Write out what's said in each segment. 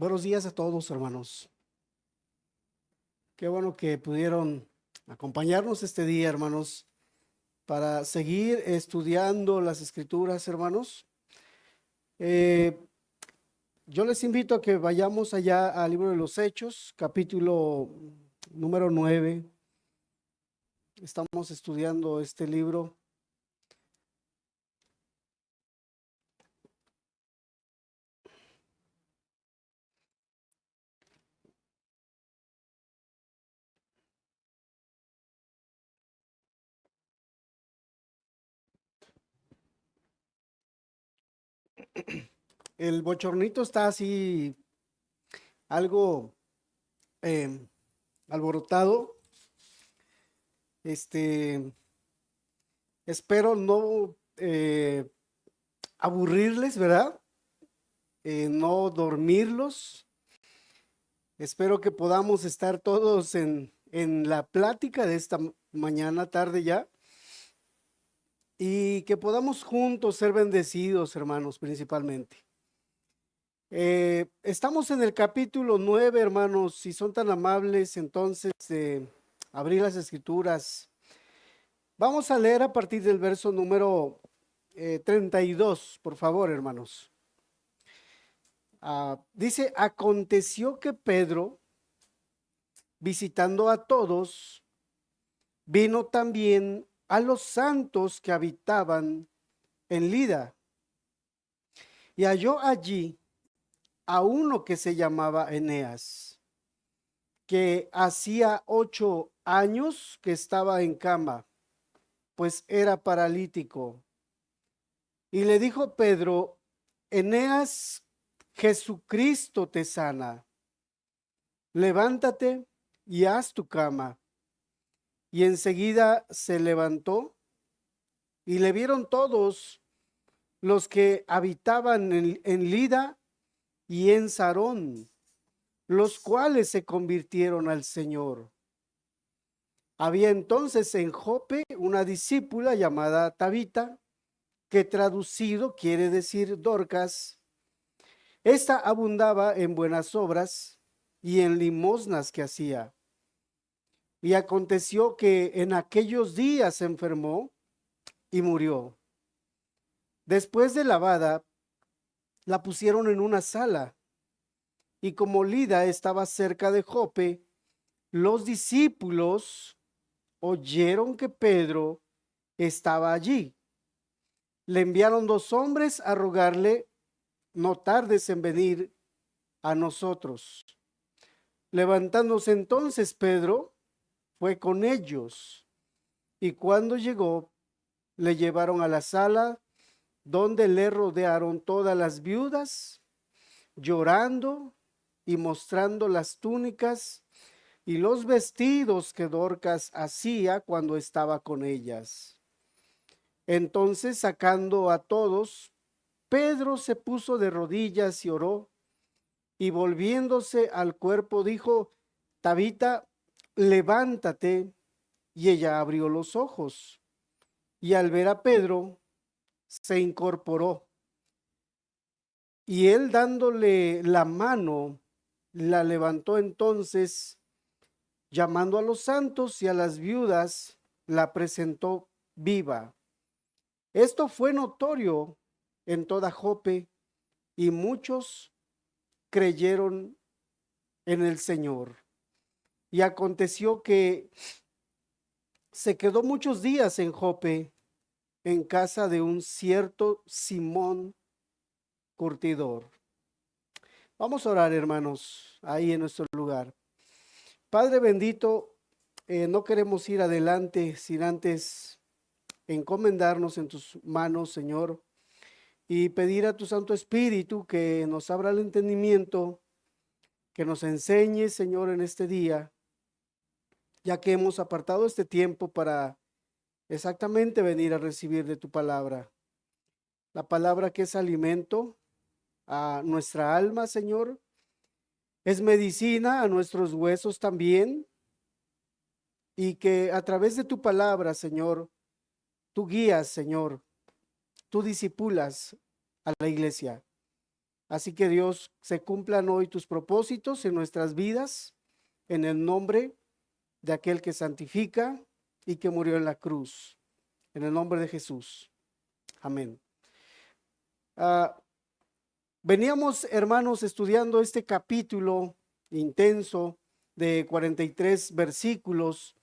Buenos días a todos, hermanos. Qué bueno que pudieron acompañarnos este día, hermanos, para seguir estudiando las Escrituras, hermanos. Eh, yo les invito a que vayamos allá al libro de los Hechos, capítulo número 9. Estamos estudiando este libro. El bochornito está así algo eh, alborotado. Este, espero no aburrirles, ¿verdad? No dormirlos. Espero que podamos estar todos en la plática de esta mañana, tarde ya, y que podamos juntos ser bendecidos, hermanos, principalmente. Estamos en el capítulo 9, hermanos. Si son tan amables, entonces, abrir las escrituras. Vamos a leer a partir del verso número 32, por favor, hermanos. Dice: aconteció que Pedro, visitando a todos, vino también a los santos que habitaban en Lida, y halló allí a uno que se llamaba Eneas, que hacía 8 años que estaba en cama, pues era paralítico. Y le dijo Pedro: Eneas, Jesucristo te sana, levántate y haz tu cama. Y enseguida se levantó, y le vieron todos los que habitaban en Lida y en Sarón, los cuales se convirtieron al Señor. Había entonces en Jope una discípula llamada Tabita, que traducido quiere decir Dorcas. Esta abundaba en buenas obras y en limosnas que hacía. Y aconteció que en aquellos días se enfermó y murió. Después de lavada, la pusieron en una sala, y como Lida estaba cerca de Jope, los discípulos oyeron que Pedro estaba allí. Le enviaron 2 hombres a rogarle: no tardes en venir a nosotros. Levantándose entonces Pedro, fue con ellos, y cuando llegó, le llevaron a la sala, donde le rodearon todas las viudas, llorando y mostrando las túnicas y los vestidos que Dorcas hacía cuando estaba con ellas. Entonces, sacando a todos, Pedro se puso de rodillas y oró, y volviéndose al cuerpo dijo: Tabita, levántate. Y ella abrió los ojos, y al ver a Pedro, se incorporó. Y él, dándole la mano, la levantó. Entonces, llamando a los santos y a las viudas, la presentó viva. Esto fue notorio en toda Jope, y muchos creyeron en el Señor. Y aconteció que se quedó muchos días en Jope, en casa de un cierto Simón curtidor. Vamos a orar, hermanos, ahí en nuestro lugar. Padre bendito, no queremos ir adelante sin antes encomendarnos en tus manos, Señor, y pedir a tu Santo Espíritu que nos abra el entendimiento, que nos enseñe, Señor, en este día, ya que hemos apartado este tiempo para exactamente venir a recibir de tu palabra. La palabra que es alimento a nuestra alma, Señor, es medicina a nuestros huesos también, y que a través de tu palabra, Señor, tú guías, Señor, tú disipulas a la iglesia. Así que Dios, se cumplan hoy tus propósitos en nuestras vidas, en el nombre de aquel que santifica y que murió en la cruz. En el nombre de Jesús. Amén. Veníamos, hermanos, estudiando este capítulo intenso de 43 versículos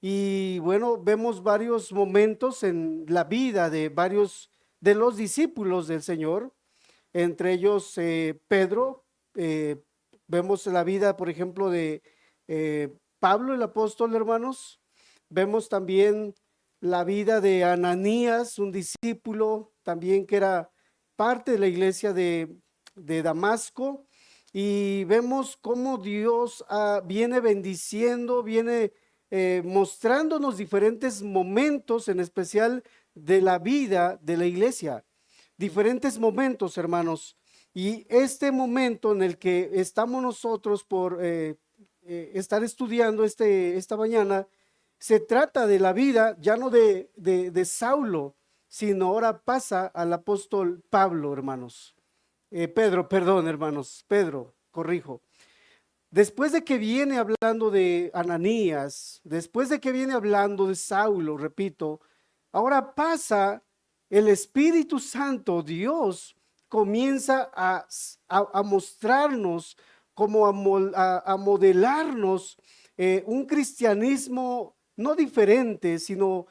y bueno, vemos varios momentos en la vida de varios de los discípulos del Señor, entre ellos Pedro. Vemos la vida, por ejemplo, de Pablo, el apóstol, hermanos. Vemos también la vida de Ananías, un discípulo también que era parte de la iglesia de Damasco, y vemos cómo Dios viene bendiciendo, viene mostrándonos diferentes momentos, en especial de la vida de la iglesia, diferentes momentos, hermanos. Y este momento en el que estamos nosotros por estar estudiando esta mañana, se trata de la vida ya no de Saulo, sino ahora pasa al apóstol Pablo, hermanos. Pedro, perdón, hermanos, Pedro, corrijo. Después de que viene hablando de Ananías, después de que viene hablando de Saulo, repito, ahora pasa el Espíritu Santo, Dios comienza a mostrarnos, como a modelarnos un cristianismo no diferente, sino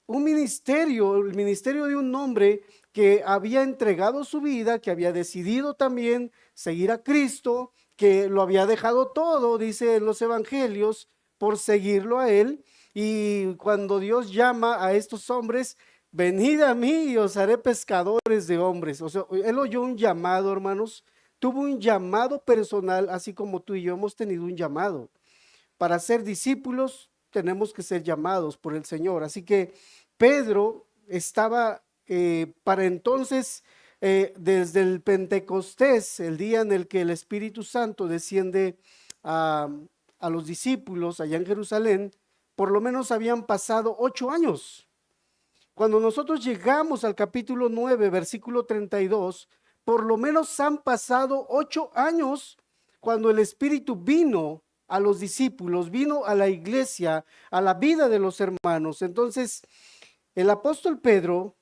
un ministerio, el ministerio de un hombre que había entregado su vida, que había decidido también seguir a Cristo, que lo había dejado todo, dice en los evangelios, por seguirlo a él. Y cuando Dios llama a estos hombres, venid a mí y os haré pescadores de hombres. O sea, él oyó un llamado, hermanos, tuvo un llamado personal, así como tú y yo hemos tenido un llamado. Para ser discípulos tenemos que ser llamados por el Señor. Así que Pedro estaba para entonces, desde el Pentecostés, el día en el que el Espíritu Santo desciende a los discípulos allá en Jerusalén, por lo menos habían pasado 8 años. Cuando nosotros llegamos al capítulo 9, versículo 32, por lo menos han pasado 8 años cuando el Espíritu vino a los discípulos, vino a la iglesia, a la vida de los hermanos. Entonces, el apóstol Pedro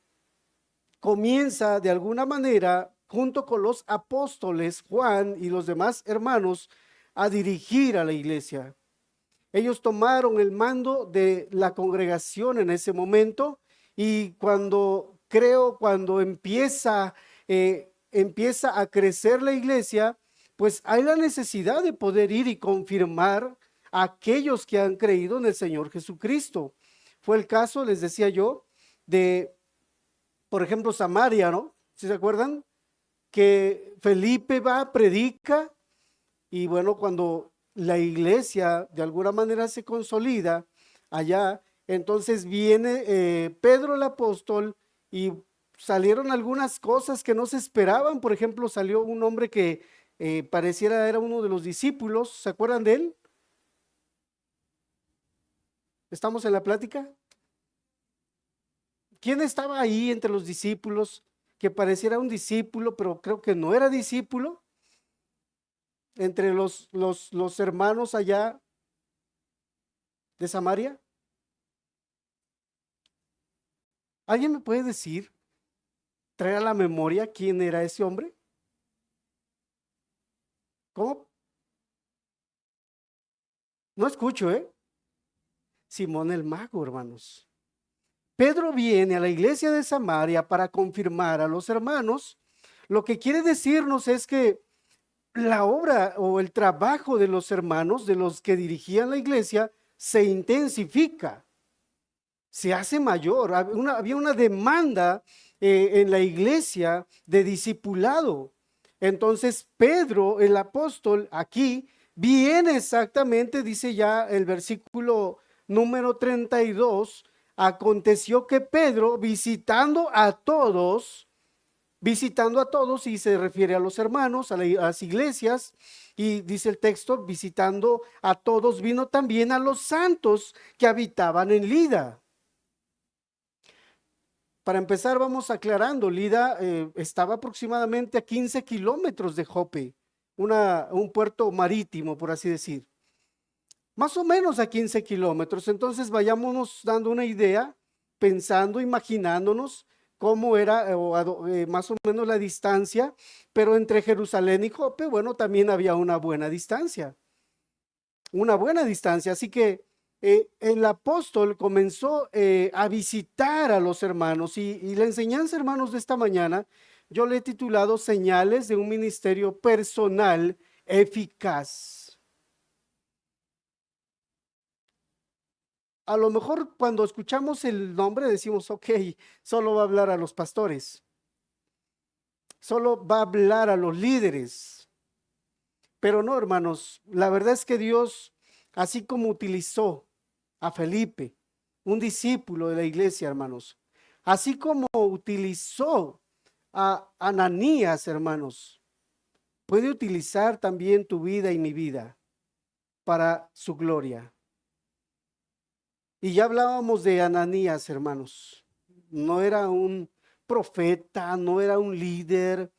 comienza de alguna manera, junto con los apóstoles Juan y los demás hermanos, a dirigir a la iglesia. Ellos tomaron el mando de la congregación en ese momento, y cuando empieza a crecer la iglesia, pues hay la necesidad de poder ir y confirmar a aquellos que han creído en el Señor Jesucristo. Fue el caso, les decía yo, de, por ejemplo, Samaria, ¿no? ¿Sí se acuerdan? Que Felipe va, predica, y bueno, cuando la iglesia de alguna manera se consolida allá, entonces viene Pedro el apóstol, y salieron algunas cosas que no se esperaban. Por ejemplo, salió un hombre que pareciera era uno de los discípulos. ¿Se acuerdan de él? ¿Estamos en la plática? ¿Quién estaba ahí entre los discípulos que pareciera un discípulo, pero creo que no era discípulo? Entre los hermanos allá de Samaria. ¿Alguien me puede decir, traer a la memoria quién era ese hombre? ¿Cómo? No escucho, ¿eh? Simón el mago, hermanos. Pedro viene a la iglesia de Samaria para confirmar a los hermanos. Lo que quiere decirnos es que la obra o el trabajo de los hermanos, de los que dirigían la iglesia, se intensifica, se hace mayor. Había una demanda en la iglesia de discipulado. Entonces Pedro, el apóstol, aquí viene exactamente, dice ya el versículo número 32, aconteció que Pedro, visitando a todos, y se refiere a los hermanos, a las iglesias, y dice el texto, visitando a todos, vino también a los santos que habitaban en Lida. Para empezar, vamos aclarando, Lida estaba aproximadamente a 15 kilómetros de Jope, un puerto marítimo, por así decir. Más o menos a 15 kilómetros. Entonces vayámonos dando una idea, pensando, imaginándonos cómo era más o menos la distancia, pero entre Jerusalén y Jope, bueno, también había una buena distancia. Una buena distancia. Así que el apóstol comenzó a visitar a los hermanos y la enseñanza, hermanos, de esta mañana, yo le he titulado Señales de un ministerio personal eficaz. A lo mejor cuando escuchamos el nombre decimos, ok, solo va a hablar a los pastores, solo va a hablar a los líderes. Pero no, hermanos, la verdad es que Dios, así como utilizó a Felipe, un discípulo de la iglesia, hermanos, así como utilizó a Ananías, hermanos, puede utilizar también tu vida y mi vida para su gloria. Y ya hablábamos de Ananías, hermanos. No era un profeta, no era un líder,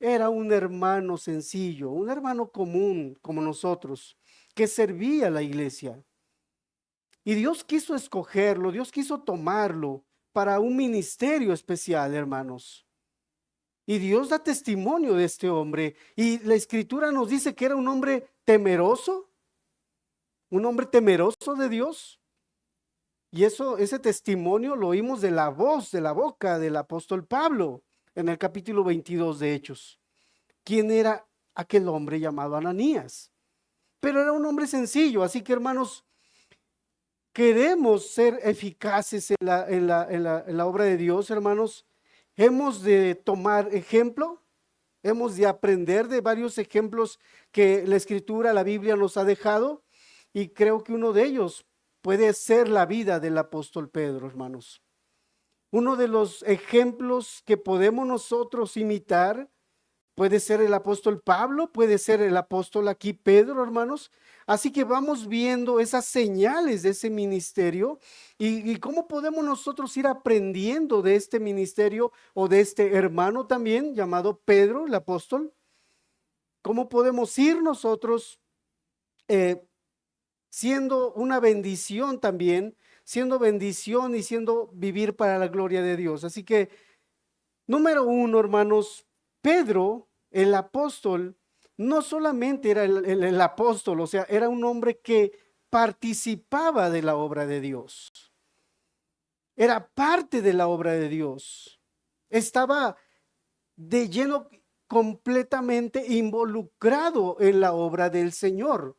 era un hermano sencillo, un hermano común como nosotros, que servía a la iglesia. Y Dios quiso escogerlo, Dios quiso tomarlo para un ministerio especial, hermanos. Y Dios da testimonio de este hombre. Y la escritura nos dice que era un hombre temeroso de Dios. Y ese testimonio lo oímos de la voz, de la boca del apóstol Pablo en el capítulo 22 de Hechos. ¿Quién era aquel hombre llamado Ananías? Pero era un hombre sencillo, así que hermanos, queremos ser eficaces en la obra de Dios, hermanos. Hemos de tomar ejemplo, hemos de aprender de varios ejemplos que la Escritura, la Biblia nos ha dejado, y creo que uno de ellos puede ser la vida del apóstol Pedro, hermanos. Uno de los ejemplos que podemos nosotros imitar puede ser el apóstol Pablo, puede ser el apóstol aquí Pedro, hermanos. Así que vamos viendo esas señales de ese ministerio y cómo podemos nosotros ir aprendiendo de este ministerio o de este hermano también llamado Pedro, el apóstol. Cómo podemos ir nosotros siendo una bendición también, siendo bendición y siendo vivir para la gloria de Dios. Así que, número uno, hermanos, Pedro, el apóstol, no solamente era el apóstol, o sea, era un hombre que participaba de la obra de Dios. Era parte de la obra de Dios. Estaba de lleno completamente involucrado en la obra del Señor.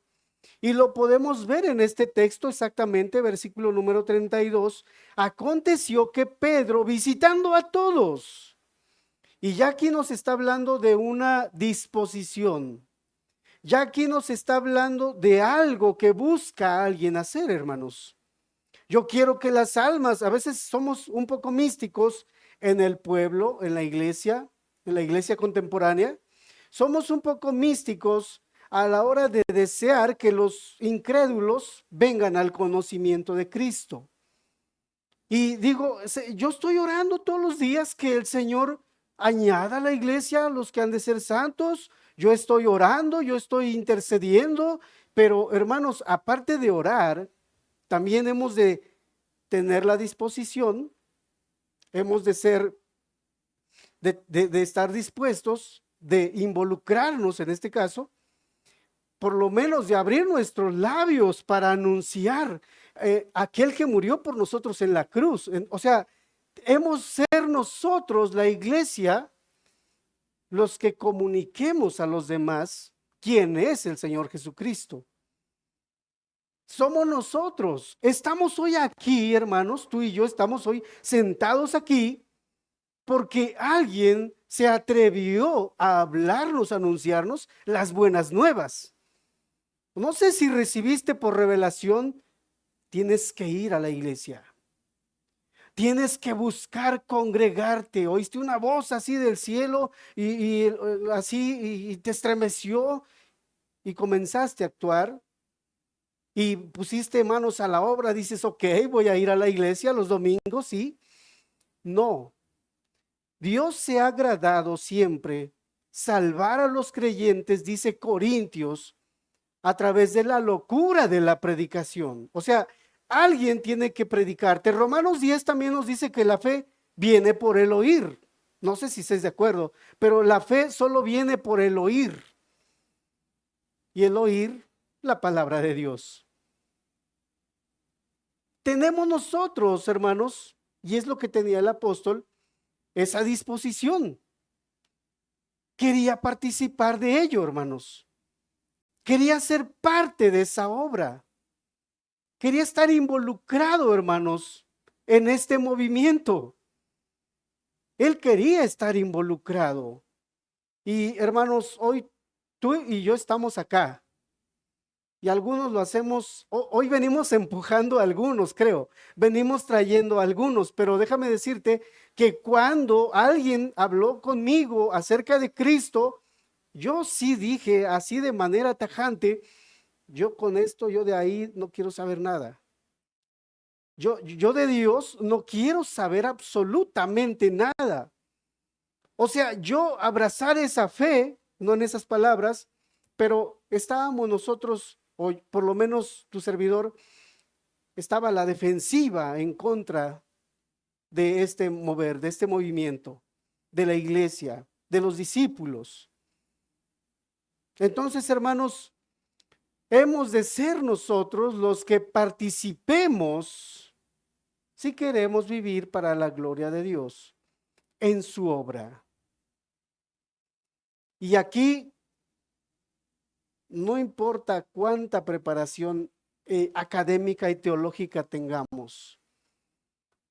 Y lo podemos ver en este texto exactamente, versículo número 32. Aconteció que Pedro, visitando a todos, y ya aquí nos está hablando de una disposición, ya aquí nos está hablando de algo que busca a alguien hacer, hermanos. Yo quiero que las almas, a veces somos un poco místicos en el pueblo, en la iglesia contemporánea, somos un poco místicos a la hora de desear que los incrédulos vengan al conocimiento de Cristo. Y digo, yo estoy orando todos los días que el Señor añada a la iglesia a los que han de ser santos. Yo estoy orando, yo estoy intercediendo, pero hermanos, aparte de orar, también hemos de tener la disposición, hemos de ser, de estar dispuestos, de involucrarnos en este caso, por lo menos de abrir nuestros labios para anunciar aquel que murió por nosotros en la cruz. O sea, hemos ser nosotros, la iglesia, los que comuniquemos a los demás quién es el Señor Jesucristo. Somos nosotros. Estamos hoy aquí, hermanos, tú y yo estamos hoy sentados aquí porque alguien se atrevió a hablarnos, a anunciarnos las buenas nuevas. No sé si recibiste por revelación, tienes que ir a la iglesia. Tienes que buscar congregarte. Oíste una voz así del cielo y te estremeció y comenzaste a actuar y pusiste manos a la obra. Dices, ok, voy a ir a la iglesia los domingos, sí. No, Dios se ha agradado siempre salvar a los creyentes, dice Corintios, a través de la locura de la predicación. O sea, alguien tiene que predicarte. Romanos 10 también nos dice que la fe viene por el oír. No sé si estés de acuerdo, pero la fe solo viene por el oír. Y el oír la palabra de Dios. Tenemos nosotros, hermanos, y es lo que tenía el apóstol, esa disposición. Quería participar de ello, hermanos. Quería ser parte de esa obra. Quería estar involucrado, hermanos, en este movimiento. Él quería estar involucrado. Y hermanos, hoy tú y yo estamos acá. Y algunos lo hacemos, hoy venimos empujando a algunos, creo. Venimos trayendo a algunos, pero déjame decirte que cuando alguien habló conmigo acerca de Cristo, yo sí dije así de manera tajante, yo con esto, yo de ahí no quiero saber nada. Yo de Dios no quiero saber absolutamente nada. O sea, yo abrazar esa fe, no en esas palabras, pero estábamos nosotros, o por lo menos tu servidor, estaba a la defensiva en contra de este mover, de este movimiento, de la iglesia, de los discípulos. Entonces, hermanos, hemos de ser nosotros los que participemos si queremos vivir para la gloria de Dios en su obra. Y aquí no importa cuánta preparación académica y teológica tengamos,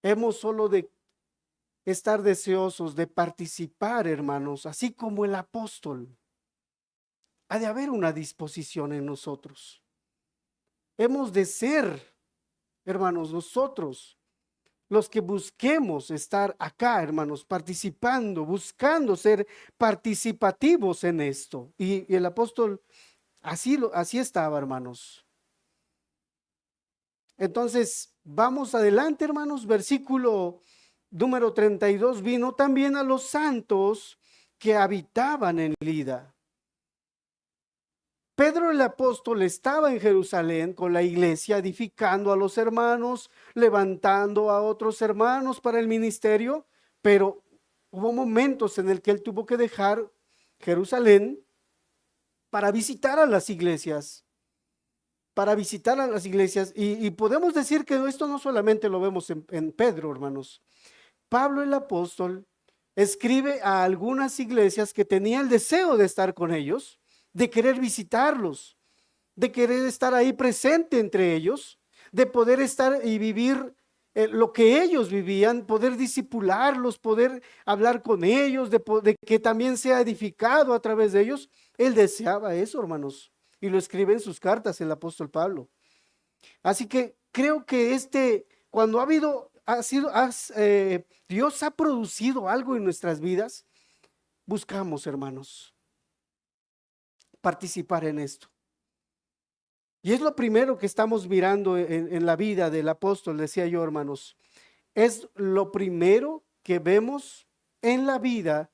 hemos solo de estar deseosos de participar, hermanos, así como el apóstol. Ha de haber una disposición en nosotros. Hemos de ser, hermanos, nosotros los que busquemos estar acá, hermanos, participando, buscando ser participativos en esto. Y el apóstol así estaba, hermanos. Entonces, vamos adelante, hermanos. Versículo número 32. Vino también a los santos que habitaban en Lida. Pedro el apóstol estaba en Jerusalén con la iglesia, edificando a los hermanos, levantando a otros hermanos para el ministerio, pero hubo momentos en el que él tuvo que dejar Jerusalén para visitar a las iglesias, y podemos decir que esto no solamente lo vemos en Pedro, hermanos. Pablo el apóstol escribe a algunas iglesias que tenía el deseo de estar con ellos, de querer visitarlos, de querer estar ahí presente entre ellos, de poder estar y vivir lo que ellos vivían, poder discipularlos, poder hablar con ellos, de que también sea edificado a través de ellos. Él deseaba eso, hermanos, y lo escribe en sus cartas el apóstol Pablo. Así que creo que cuando Dios ha producido algo en nuestras vidas, buscamos, hermanos, participar en esto. Y es lo primero que estamos mirando en la vida del apóstol, decía yo, hermanos. Es lo primero que vemos en la vida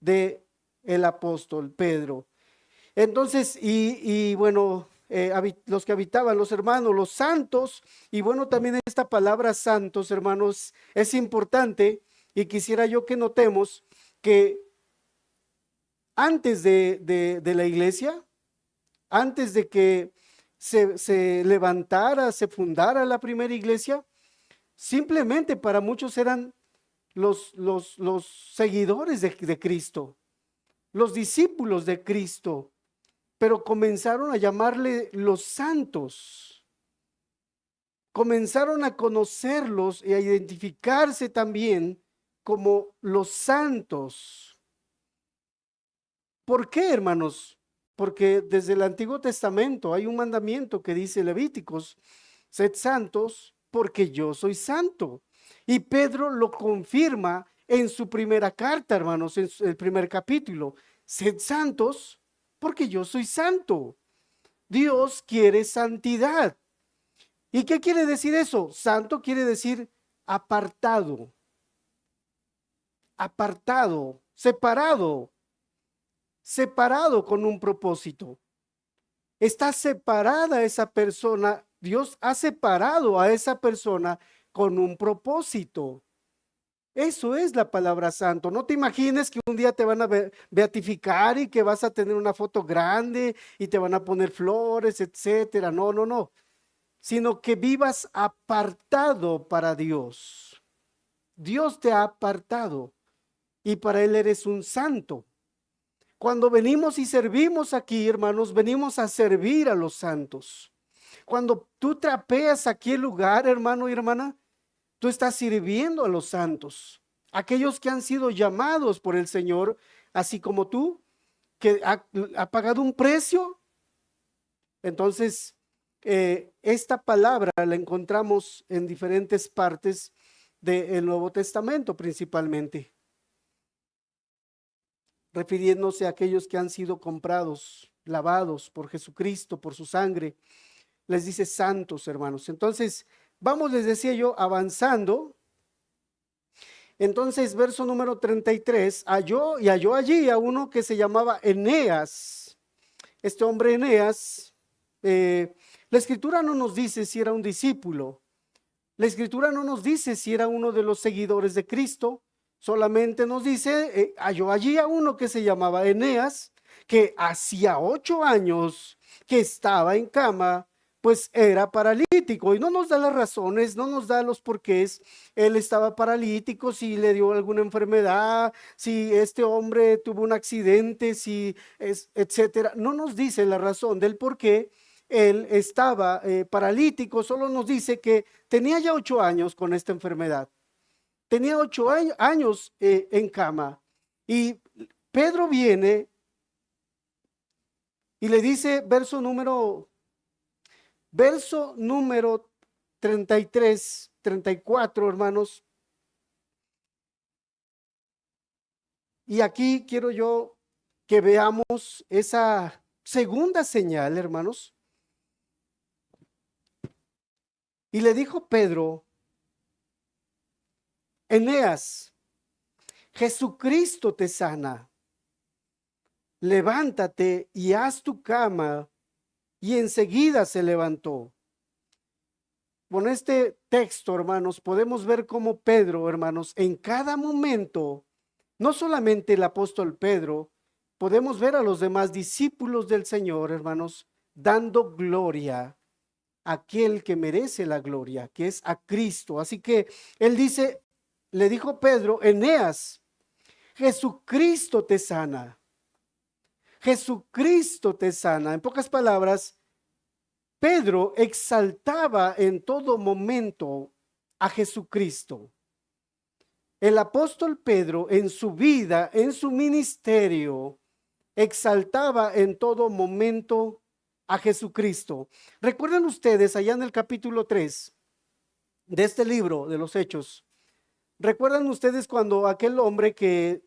de el apóstol Pedro. Entonces, y bueno, los que habitaban, los hermanos, los santos, y bueno, también esta palabra santos, hermanos, es importante, y quisiera yo que notemos que antes de la iglesia, antes de que se levantara, se fundara la primera iglesia, simplemente para muchos eran los seguidores de Cristo, los discípulos de Cristo, pero comenzaron a llamarle los santos. Comenzaron a conocerlos y a identificarse también como los santos. ¿Por qué, hermanos? Porque desde el Antiguo Testamento hay un mandamiento que dice Levíticos, sed santos porque yo soy santo. Y Pedro lo confirma en su primera carta, hermanos, en el primer capítulo. Sed santos porque yo soy santo. Dios quiere santidad. ¿Y qué quiere decir eso? Santo quiere decir apartado, apartado, separado con un propósito. Está separada esa persona. Dios ha separado a esa persona con un propósito. Eso es la palabra santo. No te imagines que un día te van a beatificar y que vas a tener una foto grande y te van a poner flores, etcétera. No, no, no. Sino que vivas apartado para Dios. Dios te ha apartado y para Él eres un santo. Cuando venimos y servimos aquí, hermanos, venimos a servir a los santos. Cuando tú trapeas aquí el lugar, hermano y hermana, tú estás sirviendo a los santos, aquellos que han sido llamados por el Señor, así como tú, que ha pagado un precio. Entonces, esta palabra la encontramos en diferentes partes del Nuevo Testamento principalmente, refiriéndose a aquellos que han sido comprados, lavados por Jesucristo, por su sangre. Les dice santos, hermanos. Entonces, vamos, les decía yo, avanzando. Entonces, verso número 33, halló allí a uno que se llamaba Eneas. Este hombre Eneas, la escritura no nos dice si era un discípulo, la escritura no nos dice si era uno de los seguidores de Cristo, solamente nos dice, halló allí a uno que se llamaba Eneas, que hacía 8 años que estaba en cama, pues era paralítico, y no nos da las razones, no nos da los porqués. Él estaba paralítico, si le dio alguna enfermedad, si este hombre tuvo un accidente, si es, etcétera. No nos dice la razón del por qué él estaba paralítico, solo nos dice que tenía ya 8 años con esta enfermedad. Tenía 8 años en cama. Y Pedro viene y le dice, verso número 33, 34, hermanos. Y aquí quiero yo que veamos esa segunda señal, hermanos. Y le dijo Pedro, Eneas, Jesucristo te sana. Levántate y haz tu cama. Y enseguida se levantó. Con este texto, hermanos, podemos ver cómo Pedro, hermanos, en cada momento, no solamente el apóstol Pedro, podemos ver a los demás discípulos del Señor, hermanos, dando gloria a aquel que merece la gloria, que es a Cristo. Así que él dice, le dijo Pedro, Eneas, Jesucristo te sana. Jesucristo te sana. En pocas palabras, Pedro exaltaba en todo momento a Jesucristo. El apóstol Pedro en su vida, en su ministerio, exaltaba en todo momento a Jesucristo. ¿Recuerdan ustedes allá en el capítulo 3 de este libro de los Hechos? ¿Recuerdan ustedes cuando aquel hombre que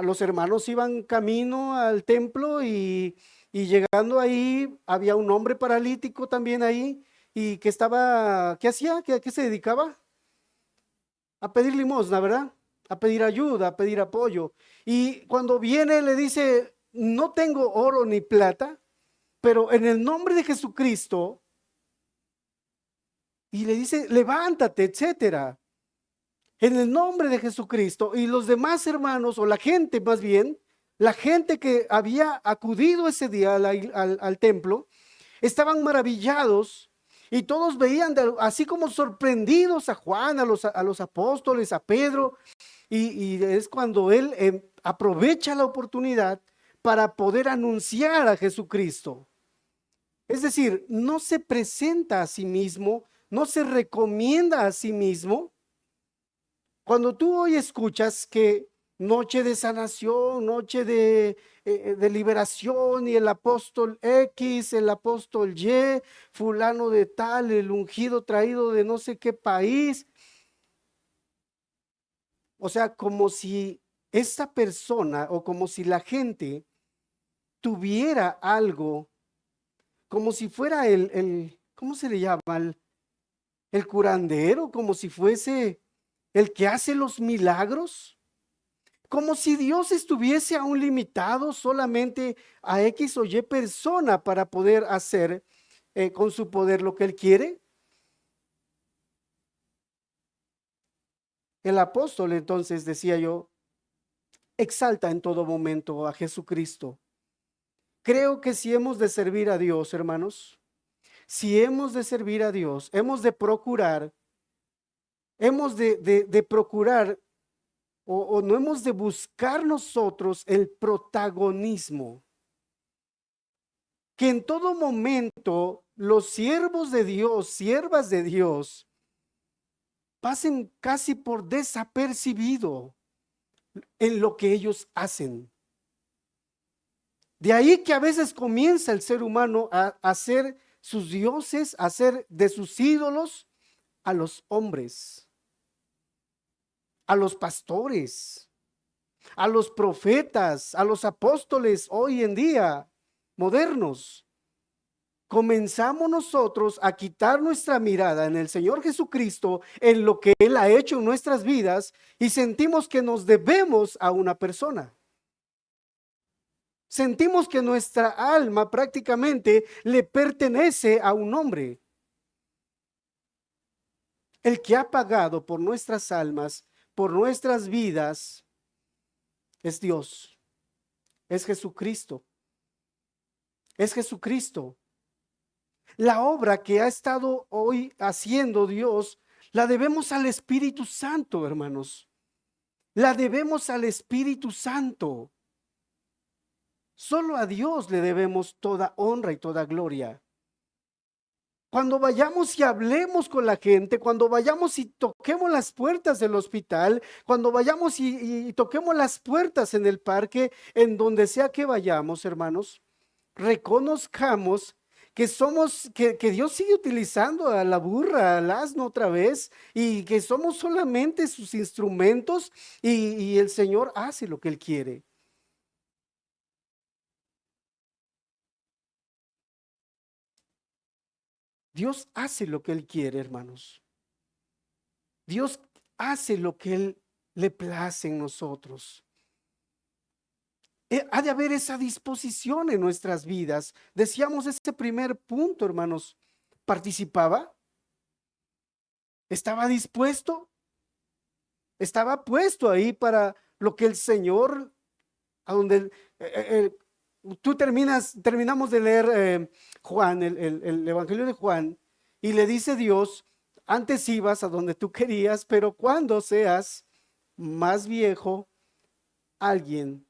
los hermanos iban camino al templo y llegando ahí había un hombre paralítico también ahí y que estaba, ¿qué hacía? ¿A qué se dedicaba? A pedir limosna, ¿verdad? A pedir ayuda, a pedir apoyo. Y cuando viene le dice, no tengo oro ni plata, pero en el nombre de Jesucristo, y le dice, levántate, etcétera. En el nombre de Jesucristo, y los demás hermanos, o la gente más bien, la gente que había acudido ese día al templo, estaban maravillados y todos veían así como sorprendidos a Juan, a los apóstoles, a Pedro, y es cuando él aprovecha la oportunidad para poder anunciar a Jesucristo. Es decir, no se presenta a sí mismo, no se recomienda a sí mismo. Cuando tú hoy escuchas que noche de sanación, noche de liberación, y el apóstol X, el apóstol Y, fulano de tal, el ungido traído de no sé qué país, o sea, como si esta persona o como si la gente tuviera algo, como si fuera ¿cómo se le llama? El curandero, como si fuese el que hace los milagros. como si Dios estuviese aún limitado solamente a X o Y persona para poder hacer con su poder lo que Él quiere. El apóstol entonces, decía yo, exalta en todo momento a Jesucristo. Creo que si hemos de servir a Dios, hermanos, si hemos de servir a Dios, hemos de procurar, hemos de procurar o no hemos de buscar nosotros el protagonismo. Que en todo momento los siervos de Dios, siervas de Dios, pasen casi por desapercibido en lo que ellos hacen. De ahí que a veces comienza el ser humano a hacer sus dioses, a hacer de sus ídolos a los hombres, a los pastores, a los profetas, a los apóstoles hoy en día modernos. Comenzamos nosotros a quitar nuestra mirada en el Señor Jesucristo, en lo que Él ha hecho en nuestras vidas, y sentimos que nos debemos a una persona. Sentimos que nuestra alma prácticamente le pertenece a un hombre. El que ha pagado por nuestras almas, por nuestras vidas, es Dios, es Jesucristo, es Jesucristo. La obra que ha estado hoy haciendo Dios, la debemos al Espíritu Santo, hermanos. La debemos al Espíritu Santo. Solo a Dios le debemos toda honra y toda gloria. Cuando vayamos y hablemos con la gente, cuando vayamos y toquemos las puertas del hospital, cuando vayamos y toquemos las puertas en el parque, en donde sea que vayamos, hermanos, reconozcamos que somos, que Dios sigue utilizando a la burra, al asno otra vez, y que somos solamente sus instrumentos, y el Señor hace lo que Él quiere. Dios hace lo que Él quiere, hermanos. Dios hace lo que Él le place en nosotros. Ha de haber esa disposición en nuestras vidas. Decíamos ese primer punto, hermanos. ¿Participaba? ¿Estaba dispuesto? ¿Estaba puesto ahí para lo que el Señor, a donde terminamos de leer Juan, el Evangelio de Juan, y le dice Dios, antes ibas a donde tú querías, pero cuando seas más viejo, alguien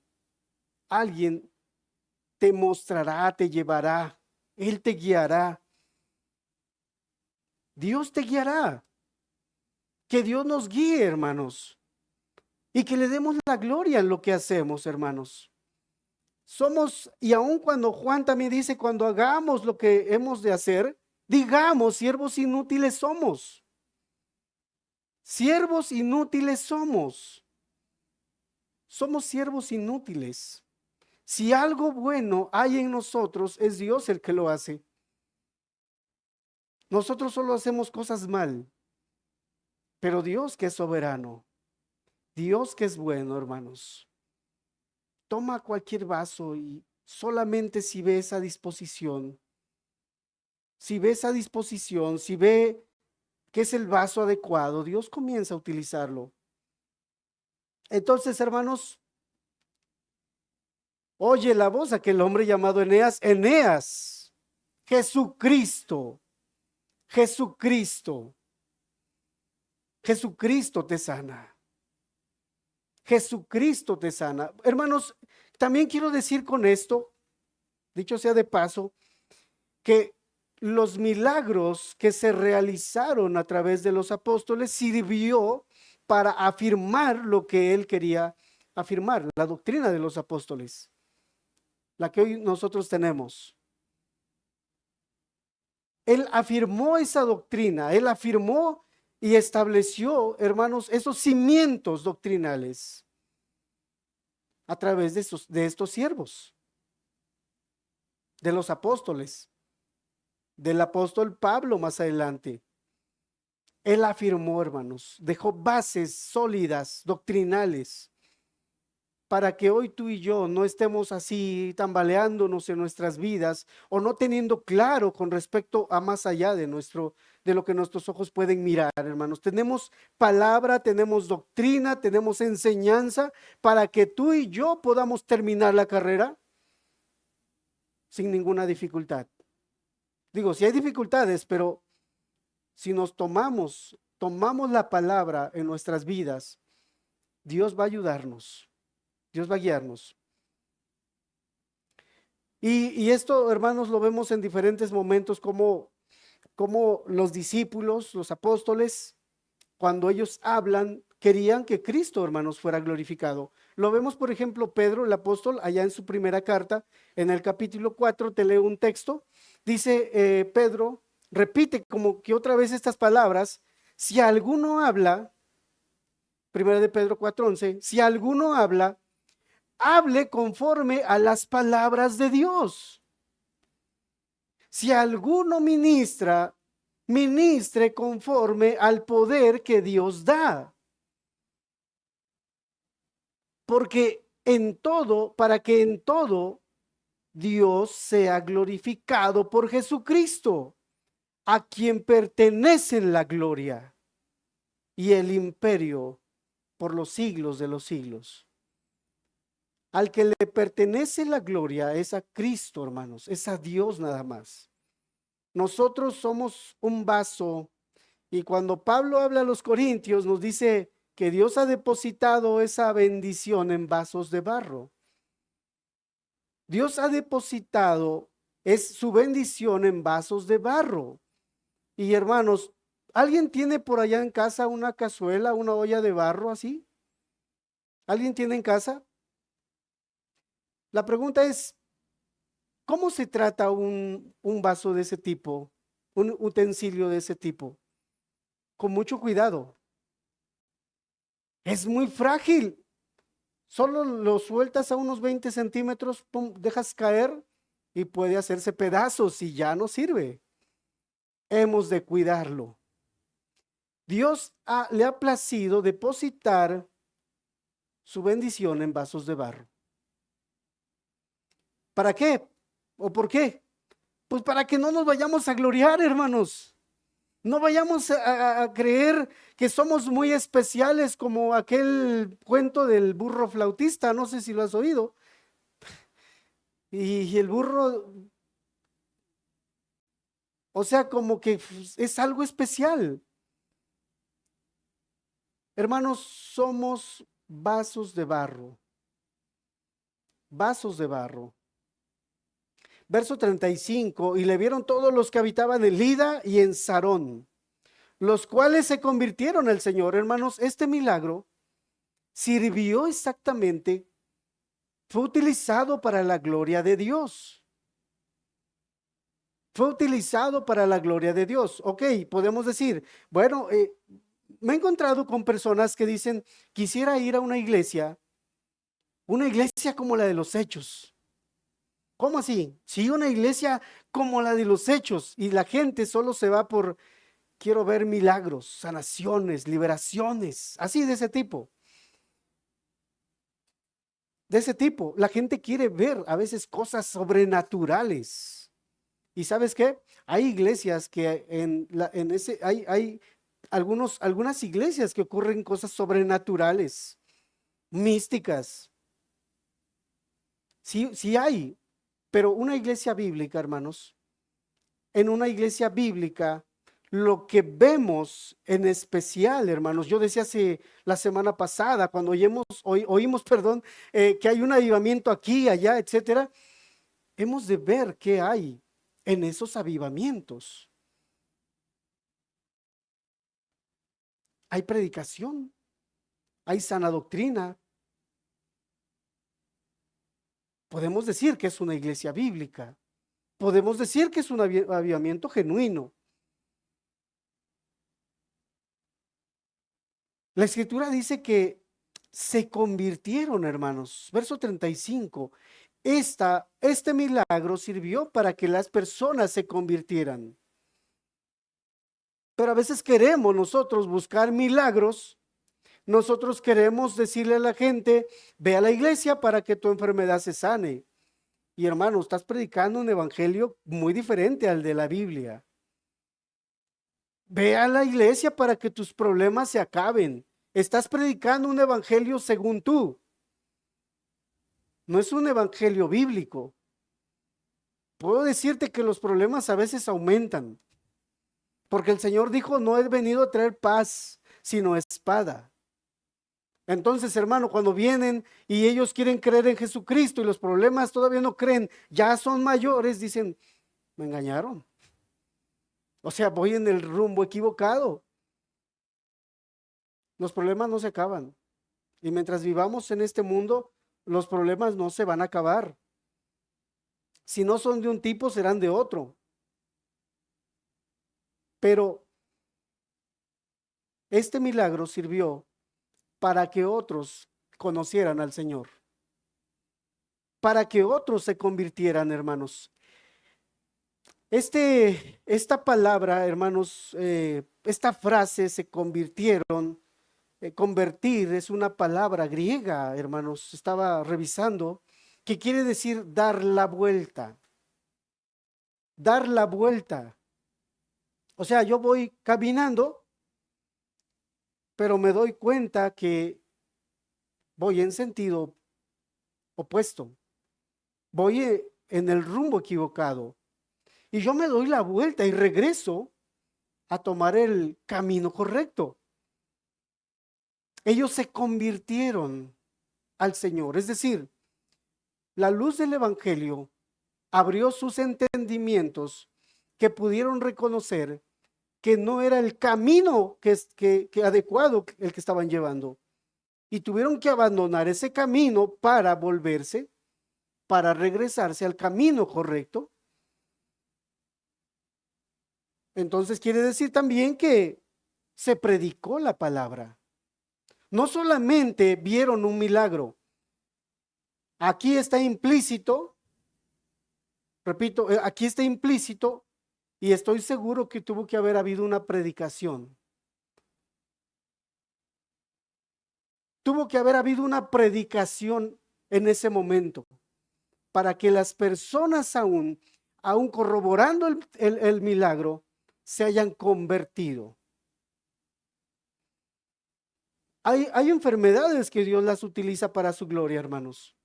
te mostrará, te llevará, Él te guiará. Dios te guiará. Que Dios nos guíe, hermanos, y que le demos la gloria en lo que hacemos, hermanos. Somos, y aun cuando Juan también dice, cuando hagamos lo que hemos de hacer, digamos, siervos inútiles somos. Siervos inútiles somos. Somos siervos inútiles. Si algo bueno hay en nosotros, es Dios el que lo hace. Nosotros solo hacemos cosas mal, pero Dios que es soberano, Dios que es bueno, hermanos. Toma cualquier vaso y solamente si ve esa disposición, si ve que es el vaso adecuado, Dios comienza a utilizarlo. Entonces, hermanos, oye la voz de aquel hombre llamado Eneas, Eneas, Jesucristo, Jesucristo, Jesucristo te sana. Jesucristo te sana. Hermanos, también quiero decir con esto, dicho sea de paso, que los milagros que se realizaron a través de los apóstoles sirvió para afirmar lo que él quería afirmar, la doctrina de los apóstoles, la que hoy nosotros tenemos. Él afirmó esa doctrina, él afirmó y estableció, hermanos, esos cimientos doctrinales a través de estos siervos, de los apóstoles, del apóstol Pablo más adelante. Él afirmó, hermanos, dejó bases sólidas, doctrinales. para que hoy tú y yo no estemos así tambaleándonos en nuestras vidas o no teniendo claro con respecto a más allá de lo que nuestros ojos pueden mirar, hermanos. Tenemos palabra, tenemos doctrina, tenemos enseñanza para que tú y yo podamos terminar la carrera sin ninguna dificultad. Digo, si hay dificultades, pero si nos tomamos la palabra en nuestras vidas, Dios va a ayudarnos. Dios va a guiarnos. Y esto, hermanos, lo vemos en diferentes momentos como los discípulos, los apóstoles, cuando ellos hablan, querían que Cristo, hermanos, fuera glorificado. Lo vemos, por ejemplo, Pedro, el apóstol, allá en su primera carta, en el capítulo 4, te leo un texto. Dice Pedro, repite como que otra vez estas palabras: si alguno habla, primera de Pedro 4:11, si alguno habla, hable conforme a las palabras de Dios. Si alguno ministra, ministre conforme al poder que Dios da. Porque para que en todo Dios sea glorificado por Jesucristo, a quien pertenecen la gloria y el imperio por los siglos de los siglos. Al que le pertenece la gloria es a Cristo, hermanos, es a Dios nada más. Nosotros somos un vaso, y cuando Pablo habla a los corintios nos dice que Dios ha depositado esa bendición en vasos de barro. Dios ha depositado su bendición en vasos de barro. Y hermanos, ¿alguien tiene por allá en casa una cazuela, una olla de barro así? ¿Alguien tiene en casa? La pregunta es, ¿cómo se trata un vaso de ese tipo, un utensilio de ese tipo? Con mucho cuidado. Es muy frágil. Solo lo sueltas a unos 20 centímetros, pum, dejas caer y puede hacerse pedazos y ya no sirve. Hemos de cuidarlo. Dios le ha placido depositar su bendición en vasos de barro. ¿Para qué? ¿O por qué? Pues para que no nos vayamos a gloriar, hermanos. No vayamos a creer que somos muy especiales como aquel cuento del burro flautista, no sé si lo has oído. Y el burro, o sea, como que es algo especial. Hermanos, somos vasos de barro. Vasos de barro. Verso 35, y le vieron todos los que habitaban en Lida y en Sarón, los cuales se convirtieron al Señor. Hermanos, este milagro sirvió exactamente, fue utilizado para la gloria de Dios. Fue utilizado para la gloria de Dios. Ok, podemos decir, bueno, me he encontrado con personas que dicen, quisiera ir a una iglesia como la de los Hechos. ¿Cómo así? Sí, una iglesia como la de los Hechos, y la gente solo se va por, quiero ver milagros, sanaciones, liberaciones, así de ese tipo. De ese tipo, la gente quiere ver a veces cosas sobrenaturales. ¿Y sabes qué? Hay iglesias que hay algunas iglesias que ocurren cosas sobrenaturales, místicas. Sí, sí hay, pero una iglesia bíblica, hermanos, en una iglesia bíblica, lo que vemos en especial, hermanos, yo decía la semana pasada, cuando oímos, perdón, que hay un avivamiento aquí, allá, etcétera, hemos de ver qué hay en esos avivamientos. Hay predicación, hay sana doctrina. Podemos decir que es una iglesia bíblica. Podemos decir que es un avivamiento genuino. La escritura dice que se convirtieron, hermanos. Verso 35. Este milagro sirvió para que las personas se convirtieran. Pero a veces queremos nosotros buscar milagros nosotros queremos decirle a la gente, ve a la iglesia para que tu enfermedad se sane. Y hermano, estás predicando un evangelio muy diferente al de la Biblia. Ve a la iglesia para que tus problemas se acaben. Estás predicando un evangelio según tú. No es un evangelio bíblico. Puedo decirte que los problemas a veces aumentan. Porque el Señor dijo, no he venido a traer paz, sino espada. Entonces, hermano, cuando vienen y ellos quieren creer en Jesucristo y los problemas todavía no creen, ya son mayores, dicen, me engañaron. O sea, voy en el rumbo equivocado. Los problemas no se acaban. Y mientras vivamos en este mundo, los problemas no se van a acabar. Si no son de un tipo, serán de otro. Pero este milagro sirvió para que otros conocieran al Señor, para que otros se convirtieran, hermanos. Esta palabra, hermanos, esta frase se convirtieron, convertir es una palabra griega, hermanos, estaba revisando, que quiere decir dar la vuelta, dar la vuelta. O sea, yo voy caminando, pero me doy cuenta que voy en sentido opuesto, voy en el rumbo equivocado. Y yo me doy la vuelta y regreso a tomar el camino correcto. Ellos se convirtieron al Señor. Es decir, la luz del Evangelio abrió sus entendimientos que pudieron reconocer que no era el camino que adecuado el que estaban llevando. Y tuvieron que abandonar ese camino para volverse, para regresarse al camino correcto. Entonces quiere decir también que se predicó la palabra. No solamente vieron un milagro. Aquí está implícito, repito, aquí está implícito y estoy seguro que tuvo que haber habido una predicación. Tuvo que haber habido una predicación en ese momento para que las personas aún corroborando el milagro, se hayan convertido. Hay enfermedades que Dios las utiliza para su gloria, hermanos.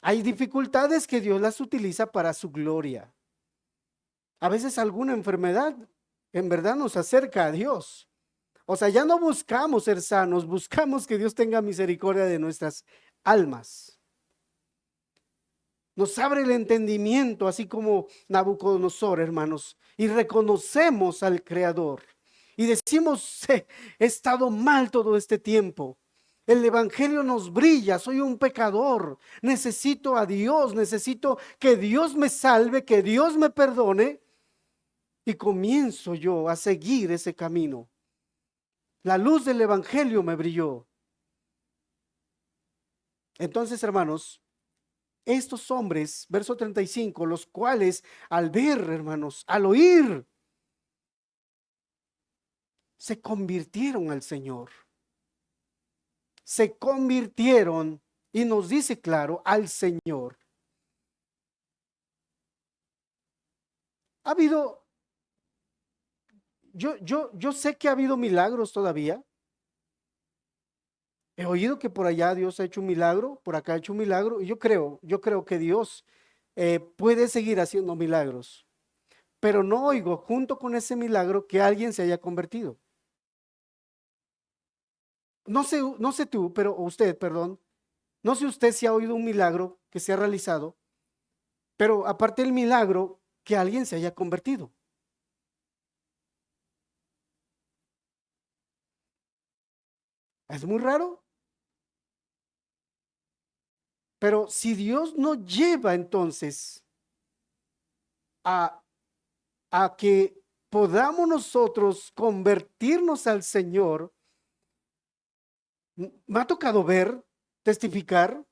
Hay dificultades que Dios las utiliza para su gloria. A veces alguna enfermedad en verdad nos acerca a Dios. O sea, ya no buscamos ser sanos, buscamos que Dios tenga misericordia de nuestras almas. Nos abre el entendimiento, así como Nabucodonosor, hermanos, y reconocemos al Creador. Y decimos, he estado mal todo este tiempo. El evangelio nos brilla, soy un pecador, necesito a Dios, necesito que Dios me salve, que Dios me perdone. Y comienzo yo a seguir ese camino. La luz del evangelio me brilló. Entonces, hermanos, estos hombres, verso 35, los cuales al ver, hermanos, al oír, se convirtieron al Señor. Se convirtieron, y nos dice claro, al Señor. Ha habido, yo sé que ha habido milagros todavía. He oído que por allá Dios ha hecho un milagro, por acá ha hecho un milagro, y yo creo que Dios puede seguir haciendo milagros. Pero no oigo junto con ese milagro que alguien se haya convertido. No sé tú, pero usted, perdón, no sé usted si ha oído un milagro que se ha realizado, pero aparte del milagro, que alguien se haya convertido. Es muy raro, pero si Dios nos lleva entonces a, a que podamos nosotros convertirnos al Señor, me ha tocado ver, testificar,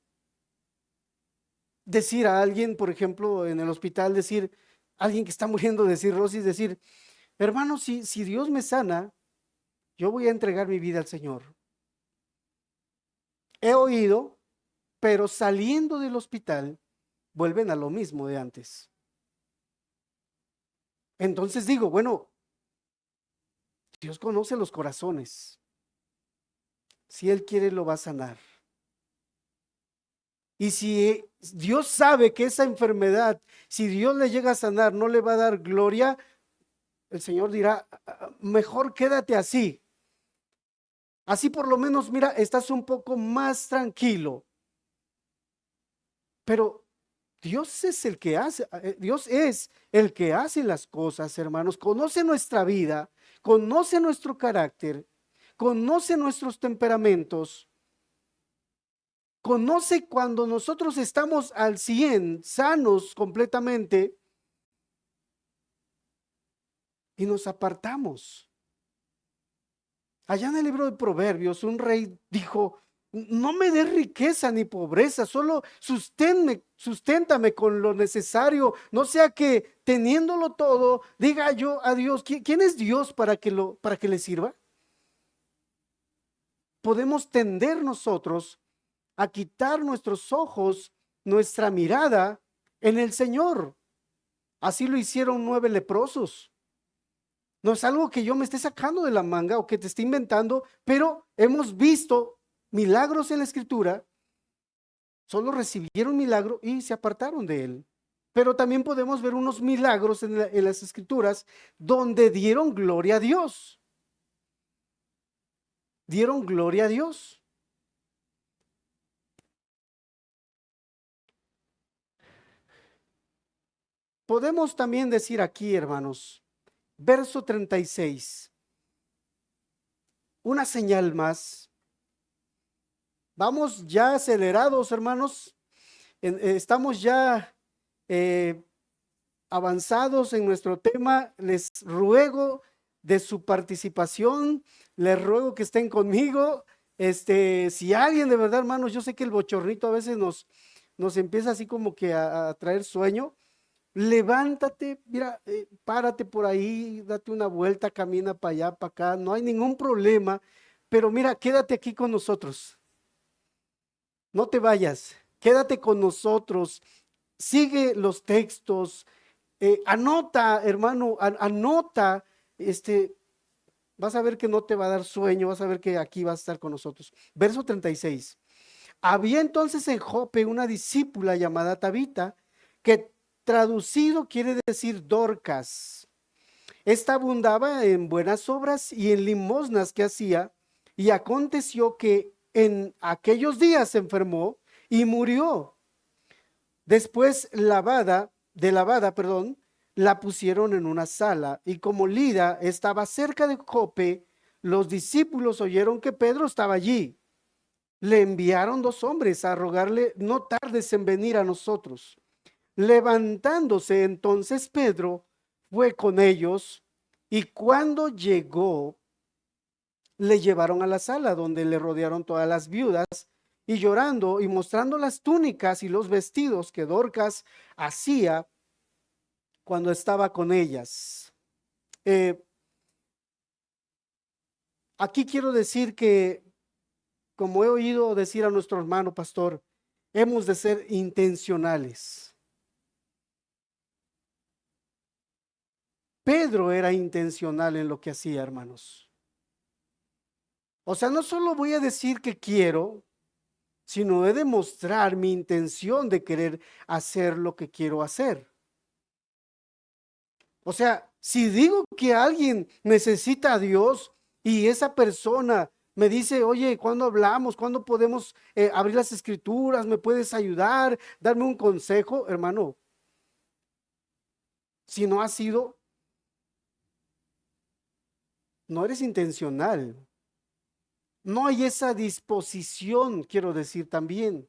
decir a alguien, por ejemplo, en el hospital, decir, alguien que está muriendo de cirrosis, decir, hermano, si Dios me sana, yo voy a entregar mi vida al Señor. he oído, pero saliendo del hospital vuelven a lo mismo de antes. Entonces digo, bueno, Dios conoce los corazones. Si Él quiere, lo va a sanar. Y si Dios sabe que esa enfermedad, si Dios le llega a sanar, no le va a dar gloria, el Señor dirá, mejor quédate así. Así por lo menos, mira, estás un poco más tranquilo. Pero Dios es el que hace, Dios es el que hace las cosas, hermanos. Conoce nuestra vida, conoce nuestro carácter, conoce nuestros temperamentos, conoce cuando nosotros estamos al 100, sanos completamente, y nos apartamos. Allá en el libro de Proverbios, un rey dijo, no me des riqueza ni pobreza, solo susténtame con lo necesario, no sea que teniéndolo todo, diga yo a Dios, ¿quién es Dios para que le sirva? Podemos tender nosotros a quitar nuestros ojos, nuestra mirada en el Señor. Así lo hicieron 9 leprosos. No es algo que yo me esté sacando de la manga o que te esté inventando, pero hemos visto milagros en la Escritura, solo recibieron milagro y se apartaron de él. Pero también podemos ver unos milagros en las Escrituras donde dieron gloria a Dios. Dieron gloria a Dios. Podemos también decir aquí, hermanos, verso 36, una señal más. Vamos ya acelerados, hermanos. Estamos ya eh, avanzados en nuestro tema. Les ruego de su participación, les ruego que estén conmigo. Si alguien de verdad, hermanos, yo sé que el bochornito a veces nos empieza así como que a traer sueño. Levántate, mira, párate por ahí, date una vuelta, camina para allá, para acá, no hay ningún problema, pero mira, quédate aquí con nosotros, no te vayas, quédate con nosotros, sigue los textos, anota, hermano, anota, vas a ver que no te va a dar sueño, vas a ver que aquí vas a estar con nosotros. Verso 36. Había entonces en Jope una discípula llamada Tabita, que traducido quiere decir Dorcas. Esta abundaba en buenas obras y en limosnas que hacía, y aconteció que en aquellos días se enfermó y murió. Después perdón, la pusieron en una sala, y como Lida estaba cerca de Jope, los discípulos oyeron que Pedro estaba allí. Le enviaron 2 hombres a rogarle, no tardes en venir a nosotros. Levantándose entonces Pedro fue con ellos, y cuando llegó, le llevaron a la sala donde le rodearon todas las viudas, y llorando y mostrando las túnicas y los vestidos que Dorcas hacía cuando estaba con ellas. Eh, Aquí quiero decir que, como he oído decir a nuestro hermano pastor, hemos de ser intencionales. Pedro era intencional en lo que hacía, hermanos. O sea, no solo voy a decir que quiero, sino he de mostrar mi intención de querer hacer lo que quiero hacer. O sea, si digo que alguien necesita a Dios y esa persona me dice, oye, ¿cuándo hablamos? ¿Cuándo podemos abrir las escrituras? ¿Me puedes ayudar? ¿Darme un consejo? Hermano, si no has sido, no eres intencional. No hay esa disposición, quiero decir también.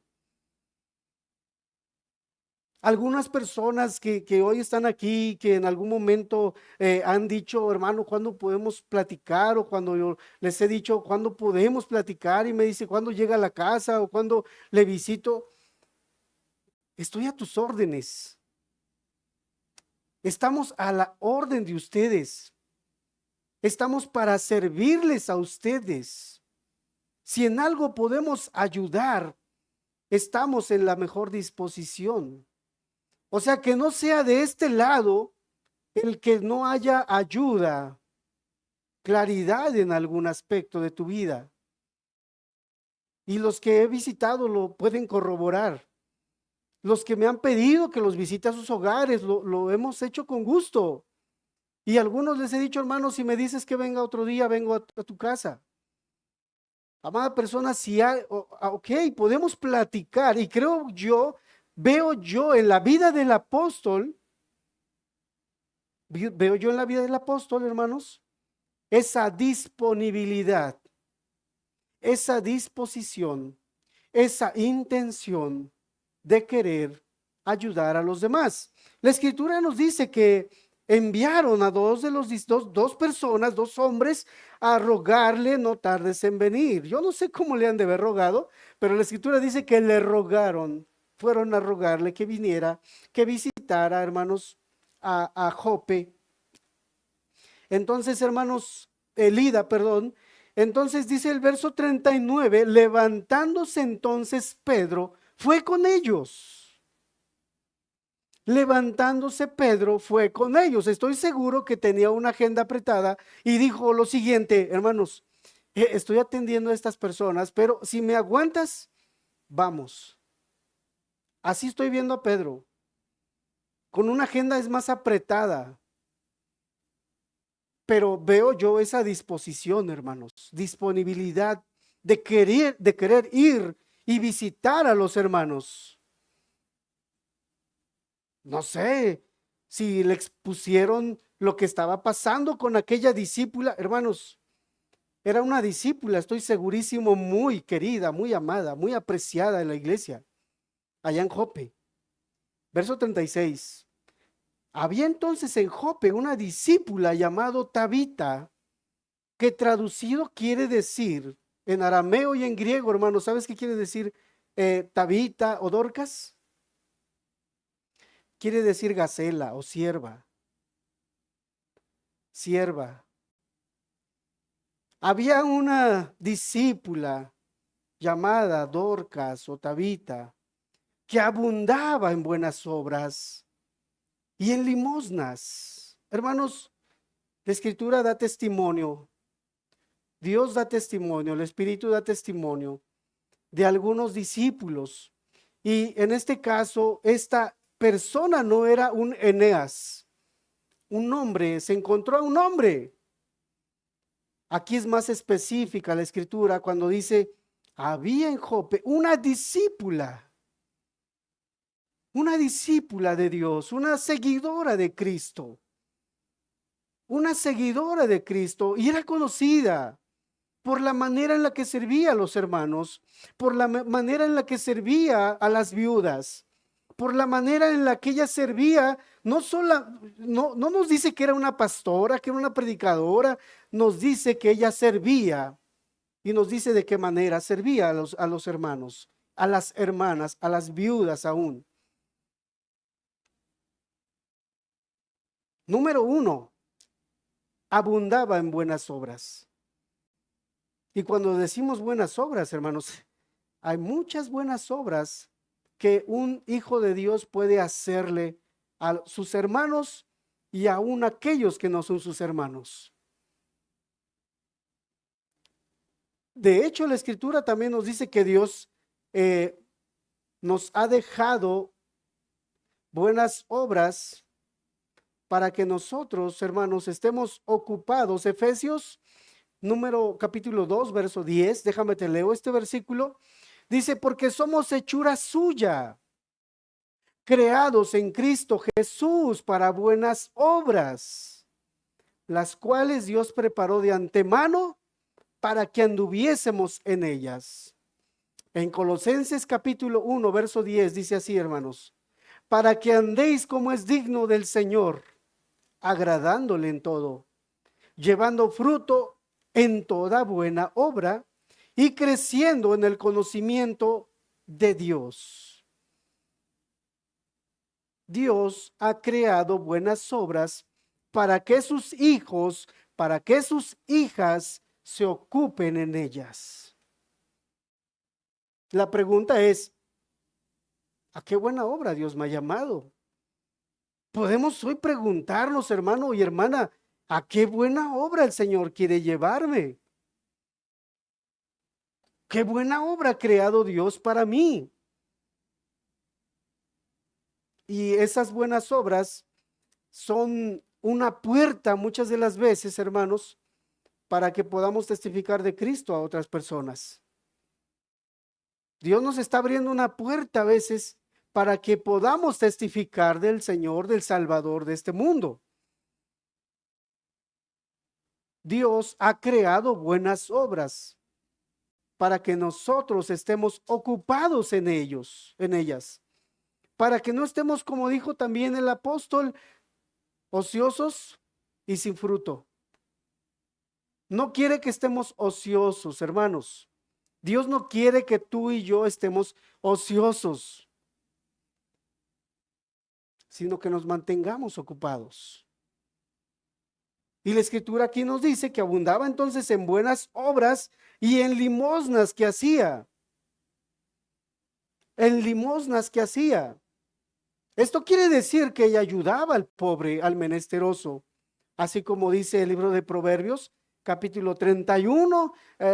Algunas personas que hoy están aquí, que en algún momento han dicho, hermano, ¿cuándo podemos platicar? O cuando yo les he dicho, ¿cuándo podemos platicar? Y me dice, ¿cuándo llega a la casa? O cuando le visito. Estoy a tus órdenes. Estamos a la orden de ustedes. Estamos para servirles a ustedes. Si en algo podemos ayudar, estamos en la mejor disposición. O sea, que no sea de este lado el que no haya ayuda, claridad en algún aspecto de tu vida. Y los que he visitado lo pueden corroborar. Los que me han pedido que los visite a sus hogares, lo hemos hecho con gusto. Y a algunos les he dicho, hermanos, si me dices que venga otro día, vengo a tu casa. Amada persona, si hay, ok, podemos platicar. Y veo yo en la vida del apóstol, hermanos, esa disponibilidad, esa disposición, esa intención de querer ayudar a los demás. La escritura nos dice que enviaron a dos personas, dos hombres, a rogarle no tardes en venir. Yo no sé cómo le han de haber rogado, pero la escritura dice que le rogaron, fueron a rogarle que viniera, que visitara, hermanos, a Jope. Entonces, hermanos, Lida, perdón. Entonces dice el verso 39, levantándose entonces Pedro, fue con ellos. Levantándose Pedro fue con ellos. Estoy seguro que tenía una agenda apretada y dijo lo siguiente, hermanos, estoy atendiendo a estas personas, pero si me aguantas, vamos. Así estoy viendo a Pedro. Con una agenda es más apretada, pero veo yo esa disposición, hermanos, disponibilidad de querer ir y visitar a los hermanos. No sé si le expusieron lo que estaba pasando con aquella discípula. Hermanos, era una discípula, estoy segurísimo, muy querida, muy amada, muy apreciada en la iglesia, allá en Jope. Verso 36. Había entonces en Jope una discípula llamada Tabita, que traducido quiere decir, en arameo y en griego, hermanos, ¿sabes qué quiere decir Tabita o Dorcas? Quiere decir gacela o sierva. Sierva. Había una discípula llamada Dorcas o Tabita que abundaba en buenas obras y en limosnas. Hermanos, la escritura da testimonio, Dios da testimonio, el Espíritu da testimonio de algunos discípulos. Y en este caso, esta persona no era un Eneas, un hombre, se encontró a un hombre. Aquí es más específica la escritura cuando dice, había en Jope una discípula de Dios, una seguidora de Cristo, y era conocida por la manera en la que servía a los hermanos, por la manera en la que servía a las viudas, por la manera en la que ella servía. No nos dice que era una pastora, que era una predicadora, nos dice que ella servía, y nos dice de qué manera servía a los hermanos, a las hermanas, a las viudas aún. Número 1, abundaba en buenas obras. Y cuando decimos buenas obras, hermanos, hay muchas buenas obras que un hijo de Dios puede hacerle a sus hermanos y aún a aquellos que no son sus hermanos. De hecho, la escritura también nos dice que Dios nos ha dejado buenas obras para que nosotros, hermanos, estemos ocupados. Efesios capítulo 2, verso 10, déjame te leo este versículo. Dice, porque somos hechura suya, creados en Cristo Jesús para buenas obras, las cuales Dios preparó de antemano para que anduviésemos en ellas. En Colosenses capítulo 1, verso 10 dice así, hermanos, para que andéis como es digno del Señor, agradándole en todo, llevando fruto en toda buena obra y creciendo en el conocimiento de Dios. Dios ha creado buenas obras para que sus hijos, para que sus hijas se ocupen en ellas. La pregunta es, ¿a qué buena obra Dios me ha llamado? Podemos hoy preguntarnos, hermano y hermana, ¿a qué buena obra el Señor quiere llevarme? ¿Qué buena obra ha creado Dios para mí? Y esas buenas obras son una puerta muchas de las veces, hermanos, para que podamos testificar de Cristo a otras personas. Dios nos está abriendo una puerta a veces para que podamos testificar del Señor, del Salvador de este mundo. Dios ha creado buenas obras para que nosotros estemos ocupados en ellas, para que no estemos, como dijo también el apóstol, ociosos y sin fruto. No quiere que estemos ociosos, hermanos. Dios no quiere que tú y yo estemos ociosos, sino que nos mantengamos ocupados. Y la escritura aquí nos dice que abundaba entonces en buenas obras y en limosnas que hacía. En limosnas que hacía. Esto quiere decir que ella ayudaba al pobre, al menesteroso, así como dice el libro de Proverbios, capítulo 31,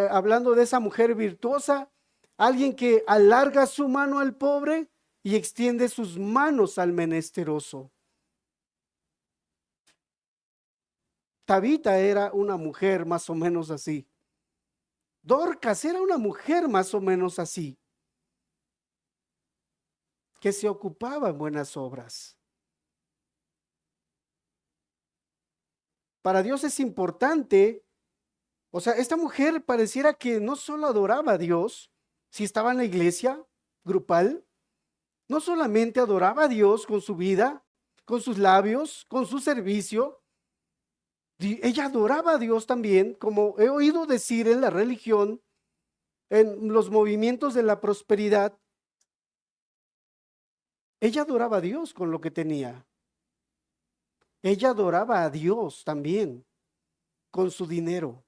hablando de esa mujer virtuosa, alguien que alarga su mano al pobre y extiende sus manos al menesteroso. Tabita era una mujer más o menos así. Dorcas era una mujer más o menos así, que se ocupaba en buenas obras. Para Dios es importante, o sea, esta mujer pareciera que no solo adoraba a Dios, si estaba en la iglesia grupal, no solamente adoraba a Dios con su vida, con sus labios, con su servicio, ella adoraba a Dios también, como he oído decir en la religión, en los movimientos de la prosperidad, ella adoraba a Dios con lo que tenía. Ella adoraba a Dios también con su dinero.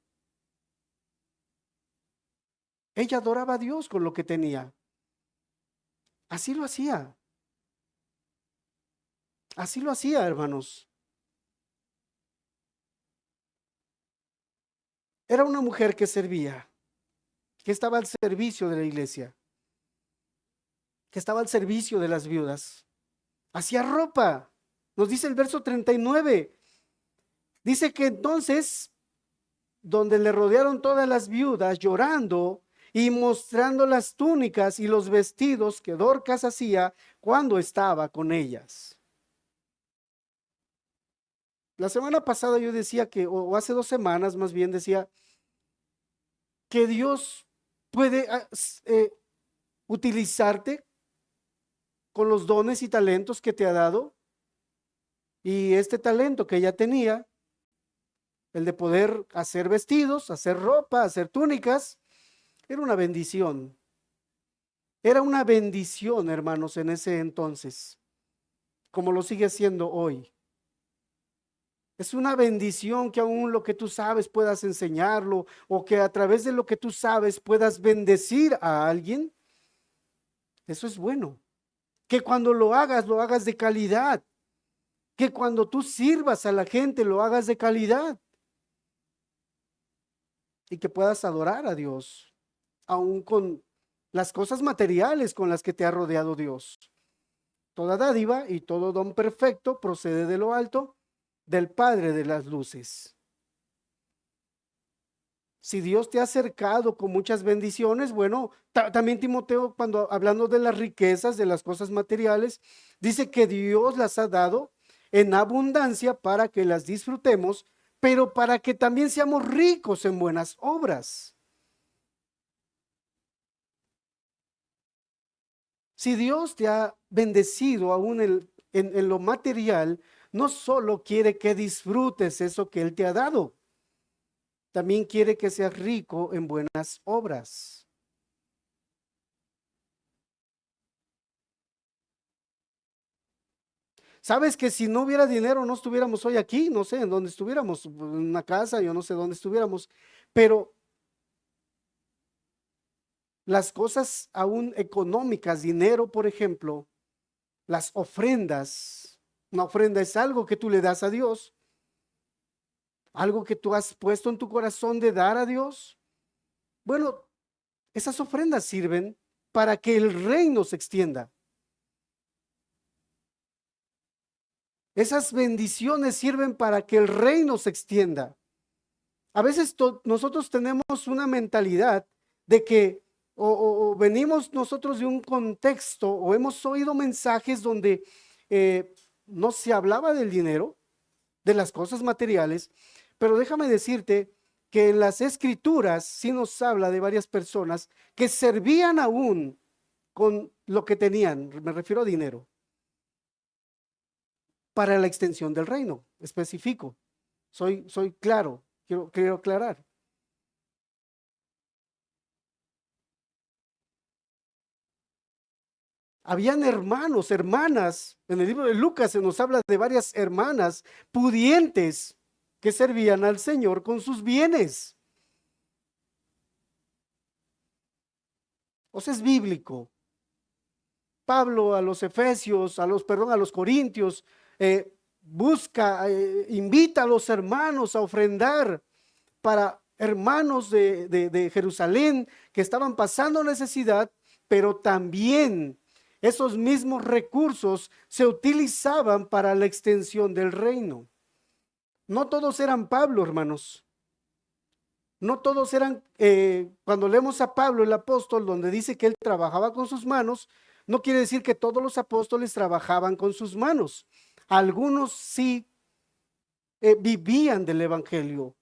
Ella adoraba a Dios con lo que tenía. Así lo hacía. Así lo hacía, hermanos. Era una mujer que servía, que estaba al servicio de la iglesia, que estaba al servicio de las viudas. Hacía ropa. Nos dice el verso 39. Dice que entonces, donde le rodearon todas las viudas llorando y mostrando las túnicas y los vestidos que Dorcas hacía cuando estaba con ellas. La semana pasada yo decía que, o hace 2 semanas más bien decía, que Dios puede utilizarte con los dones y talentos que te ha dado. Y este talento que ella tenía, el de poder hacer vestidos, hacer ropa, hacer túnicas, era una bendición. Era una bendición, hermanos, en ese entonces, como lo sigue siendo hoy. Es una bendición que aún lo que tú sabes puedas enseñarlo, o que a través de lo que tú sabes puedas bendecir a alguien. Eso es bueno. Que cuando lo hagas de calidad. Que cuando tú sirvas a la gente, lo hagas de calidad. Y que puedas adorar a Dios, aún con las cosas materiales con las que te ha rodeado Dios. Toda dádiva y todo don perfecto procede de lo alto, del Padre de las luces. Si Dios te ha acercado con muchas bendiciones, bueno, también Timoteo, cuando hablando de las riquezas, de las cosas materiales, dice que Dios las ha dado en abundancia para que las disfrutemos, pero para que también seamos ricos en buenas obras. Si Dios te ha bendecido aún en lo material, no solo quiere que disfrutes eso que Él te ha dado, también quiere que seas rico en buenas obras. Sabes que si no hubiera dinero no estuviéramos hoy aquí, no sé en dónde estuviéramos, en una casa, yo no sé dónde estuviéramos, pero las cosas aún económicas, dinero, por ejemplo, las ofrendas. Una ofrenda es algo que tú le das a Dios, algo que tú has puesto en tu corazón de dar a Dios. Bueno, esas ofrendas sirven para que el reino se extienda. Esas bendiciones sirven para que el reino se extienda. A veces nosotros tenemos una mentalidad de que o venimos nosotros de un contexto o hemos oído mensajes donde no se hablaba del dinero, de las cosas materiales, pero déjame decirte que en las escrituras sí nos habla de varias personas que servían aún con lo que tenían, me refiero a dinero, para la extensión del reino, especifico. Soy claro, quiero aclarar. Habían hermanos, hermanas, en el libro de Lucas se nos habla de varias hermanas pudientes que servían al Señor con sus bienes. O sea, es bíblico. Pablo a los Efesios, a los Corintios, invita a los hermanos a ofrendar para hermanos de Jerusalén que estaban pasando necesidad, pero también esos mismos recursos se utilizaban para la extensión del reino. No todos eran Pablo, hermanos. No todos eran, cuando leemos a Pablo, el apóstol, donde dice que él trabajaba con sus manos, no quiere decir que todos los apóstoles trabajaban con sus manos. Algunos sí vivían del evangelio.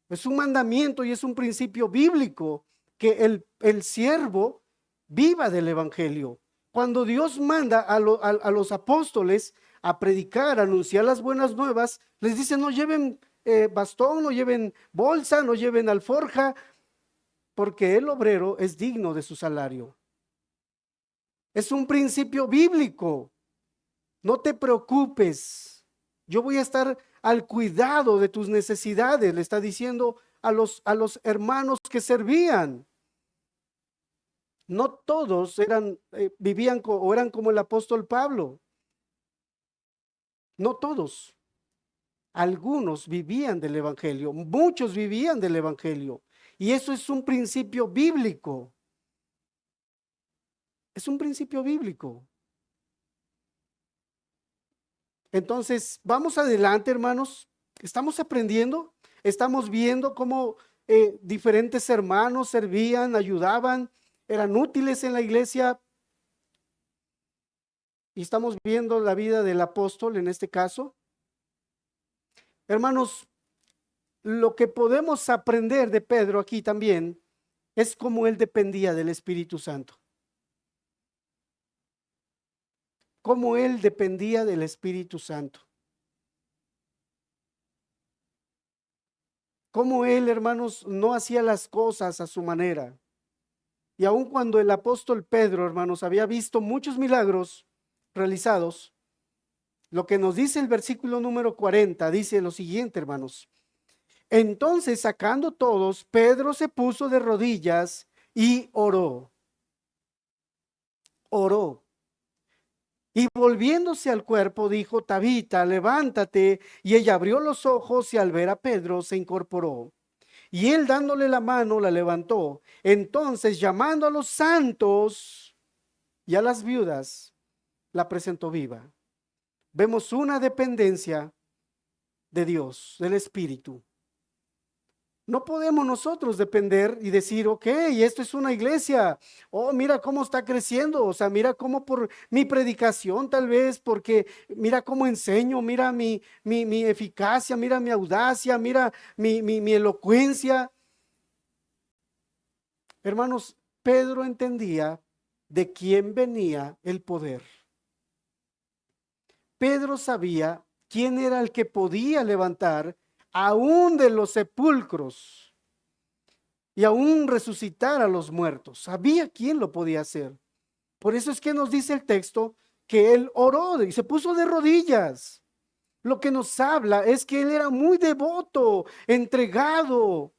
Es un mandamiento y es un principio bíblico que el siervo viva del evangelio. Cuando Dios manda a los apóstoles a predicar, a anunciar las buenas nuevas, les dice no lleven bastón, no lleven bolsa, no lleven alforja, porque el obrero es digno de su salario. Es un principio bíblico. No te preocupes. Yo voy a estar al cuidado de tus necesidades, le está diciendo a los hermanos que servían. No todos vivían o eran como el apóstol Pablo. No todos. Algunos vivían del evangelio, muchos vivían del evangelio. Y eso es un principio bíblico. Es un principio bíblico. Entonces, vamos adelante, hermanos. Estamos aprendiendo, estamos viendo cómo diferentes hermanos servían, ayudaban, eran útiles en la iglesia. Y estamos viendo la vida del apóstol en este caso. Hermanos, lo que podemos aprender de Pedro aquí también es cómo él dependía del Espíritu Santo. Cómo él dependía del Espíritu Santo. Cómo él, hermanos, no hacía las cosas a su manera. Y aun cuando el apóstol Pedro, hermanos, había visto muchos milagros realizados, lo que nos dice el versículo número 40, dice lo siguiente, hermanos. Entonces, sacando todos, Pedro se puso de rodillas y oró. Oró. Y volviéndose al cuerpo, dijo, Tabita, levántate. Y ella abrió los ojos y al ver a Pedro se incorporó. Y él dándole la mano la levantó. Entonces, llamando a los santos y a las viudas, la presentó viva. Vemos una dependencia de Dios, del Espíritu. No podemos nosotros depender y decir, ok, esto es una iglesia. Oh, mira cómo está creciendo. O sea, mira cómo por mi predicación tal vez, porque mira cómo enseño, mira mi eficacia, mira mi audacia, mira mi elocuencia. Hermanos, Pedro entendía de quién venía el poder. Pedro sabía quién era el que podía levantar aún de los sepulcros y aún resucitar a los muertos. Sabía quién lo podía hacer. Por eso es que nos dice el texto que él oró y se puso de rodillas. Lo que nos habla es que él era muy devoto, entregado,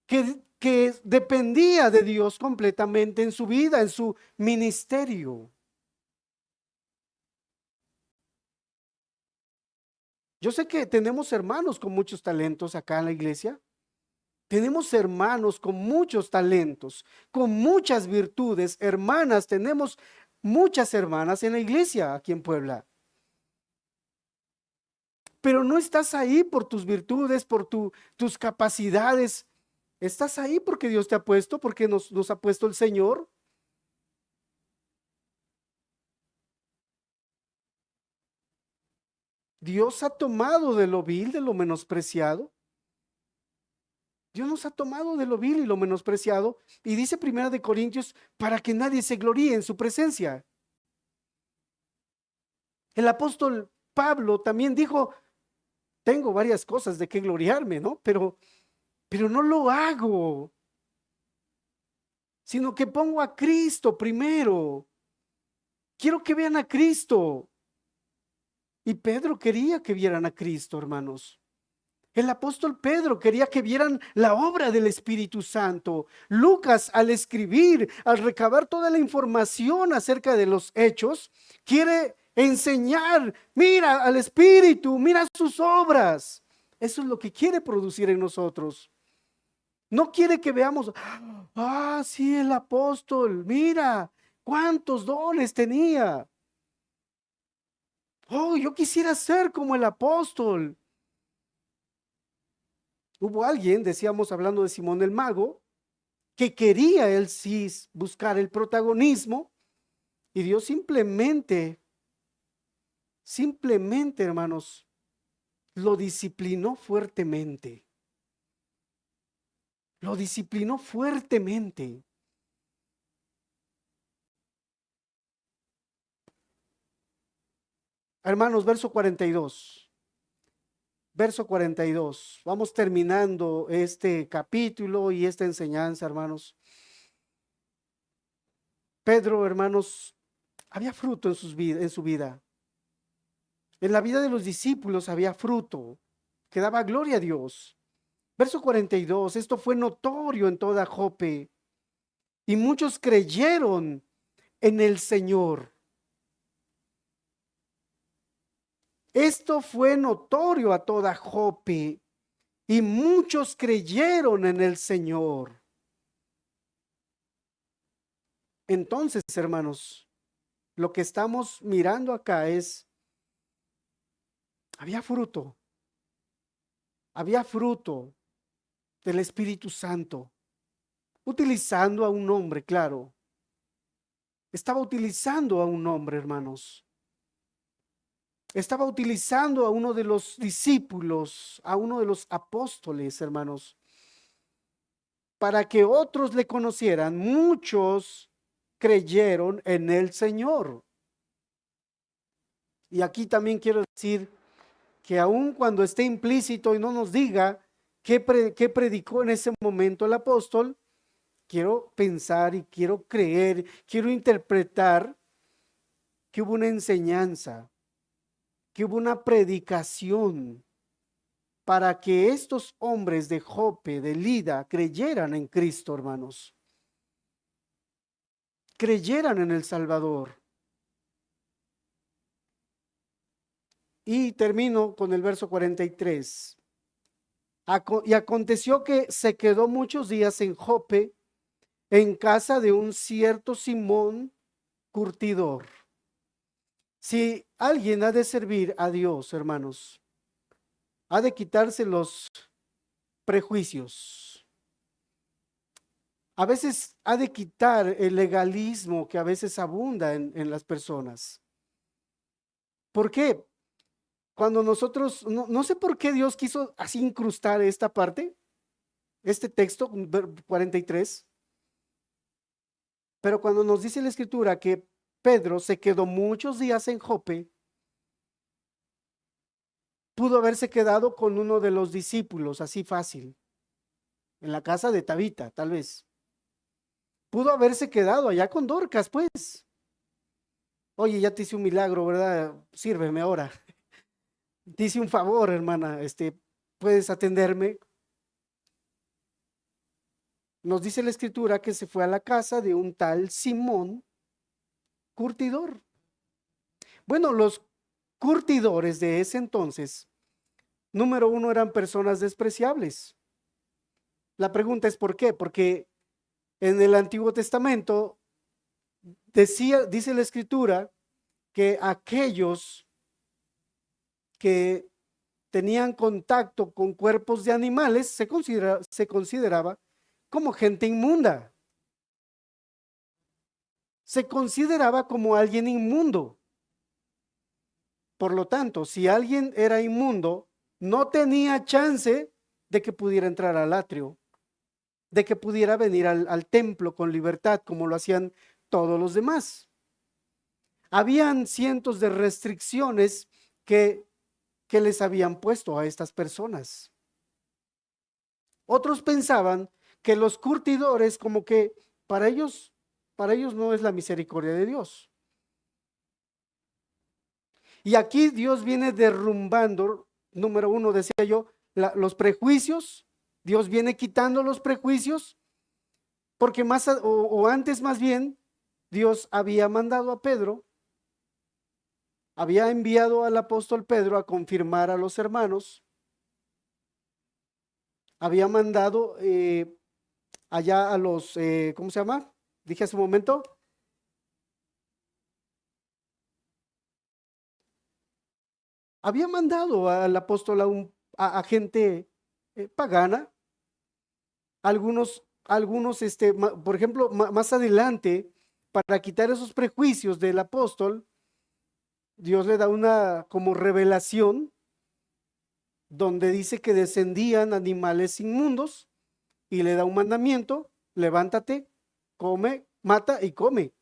que que dependía de Dios completamente en su vida, en su ministerio. Yo sé que tenemos hermanos con muchos talentos acá en la iglesia. Tenemos hermanos con muchos talentos, con muchas virtudes. Hermanas, tenemos muchas hermanas en la iglesia aquí en Puebla. Pero no estás ahí por tus virtudes, por tus capacidades. Estás ahí porque Dios te ha puesto, porque nos ha puesto el Señor. Dios ha tomado de lo vil, de lo menospreciado. Dios nos ha tomado de lo vil y lo menospreciado. Y dice Primera de Corintios, para que nadie se gloríe en su presencia. El apóstol Pablo también dijo, tengo varias cosas de qué gloriarme, ¿no? Pero no lo hago, sino que pongo a Cristo primero. Quiero que vean a Cristo. Y Pedro quería que vieran a Cristo, hermanos. El apóstol Pedro quería que vieran la obra del Espíritu Santo. Lucas, al escribir, al recabar toda la información acerca de los hechos, quiere enseñar, mira al Espíritu, mira sus obras. Eso es lo que quiere producir en nosotros. No quiere que veamos, sí, el apóstol, mira cuántos dones tenía. Oh, yo quisiera ser como el apóstol. Hubo alguien, decíamos hablando de Simón el Mago, que quería él sí buscar el protagonismo y Dios simplemente, hermanos, lo disciplinó fuertemente. Lo disciplinó fuertemente. Hermanos, verso 42. Verso 42. Vamos terminando este capítulo y esta enseñanza, hermanos. Pedro, hermanos, había fruto en su vida. En la vida de los discípulos había fruto que daba gloria a Dios. Verso 42, esto fue notorio en toda Jope y muchos creyeron en el Señor. Esto fue notorio a toda Jope y muchos creyeron en el Señor. Entonces, hermanos, lo que estamos mirando acá es, había fruto del Espíritu Santo, utilizando a un hombre, claro. Estaba utilizando a un hombre, hermanos. Estaba utilizando a uno de los discípulos, a uno de los apóstoles, hermanos, para que otros le conocieran. Muchos creyeron en el Señor. Y aquí también quiero decir que aun cuando esté implícito y no nos diga qué predicó en ese momento el apóstol, quiero pensar y quiero creer, quiero interpretar que hubo una enseñanza, que hubo una predicación para que estos hombres de Jope, de Lida, creyeran en Cristo, hermanos. Creyeran en el Salvador. Y termino con el verso 43. Y aconteció que se quedó muchos días en Jope, en casa de un cierto Simón curtidor. Si alguien ha de servir a Dios, hermanos, ha de quitarse los prejuicios. A veces ha de quitar el legalismo que a veces abunda en las personas. ¿Por qué? Cuando nosotros, no sé por qué Dios quiso así incrustar esta parte, este texto 43, pero cuando nos dice la escritura que Pedro se quedó muchos días en Jope, pudo haberse quedado con uno de los discípulos, así fácil, en la casa de Tabita, tal vez. Pudo haberse quedado allá con Dorcas, pues. Oye, ya te hice un milagro, ¿verdad? Sírveme ahora. Te hice un favor, hermana, ¿puedes atenderme? nos dice la escritura que se fue a la casa de un tal Simón curtidor. Bueno, los curtidores de ese entonces, número uno, eran personas despreciables. La pregunta es ¿por qué? Porque en el Antiguo Testamento dice la escritura que aquellos que tenían contacto con cuerpos de animales se consideraba como gente inmunda. Se consideraba como alguien inmundo. Por lo tanto, si alguien era inmundo, no tenía chance de que pudiera entrar al atrio, de que pudiera venir al templo con libertad, como lo hacían todos los demás. Habían cientos de restricciones que les habían puesto a estas personas. Otros pensaban que los curtidores, como que para ellos no es la misericordia de Dios. Y aquí Dios viene derrumbando, número uno, decía yo, los prejuicios. Dios viene quitando los prejuicios, porque antes más bien, Dios había mandado a Pedro, había enviado al apóstol Pedro a confirmar a los hermanos, había mandado allá a los, ¿cómo se llama? Dije hace un momento. Había mandado al apóstol a gente pagana, algunos, por ejemplo, más adelante, para quitar esos prejuicios del apóstol, Dios le da una como revelación donde dice que descendían animales inmundos y le da un mandamiento: levántate, come, mata y come.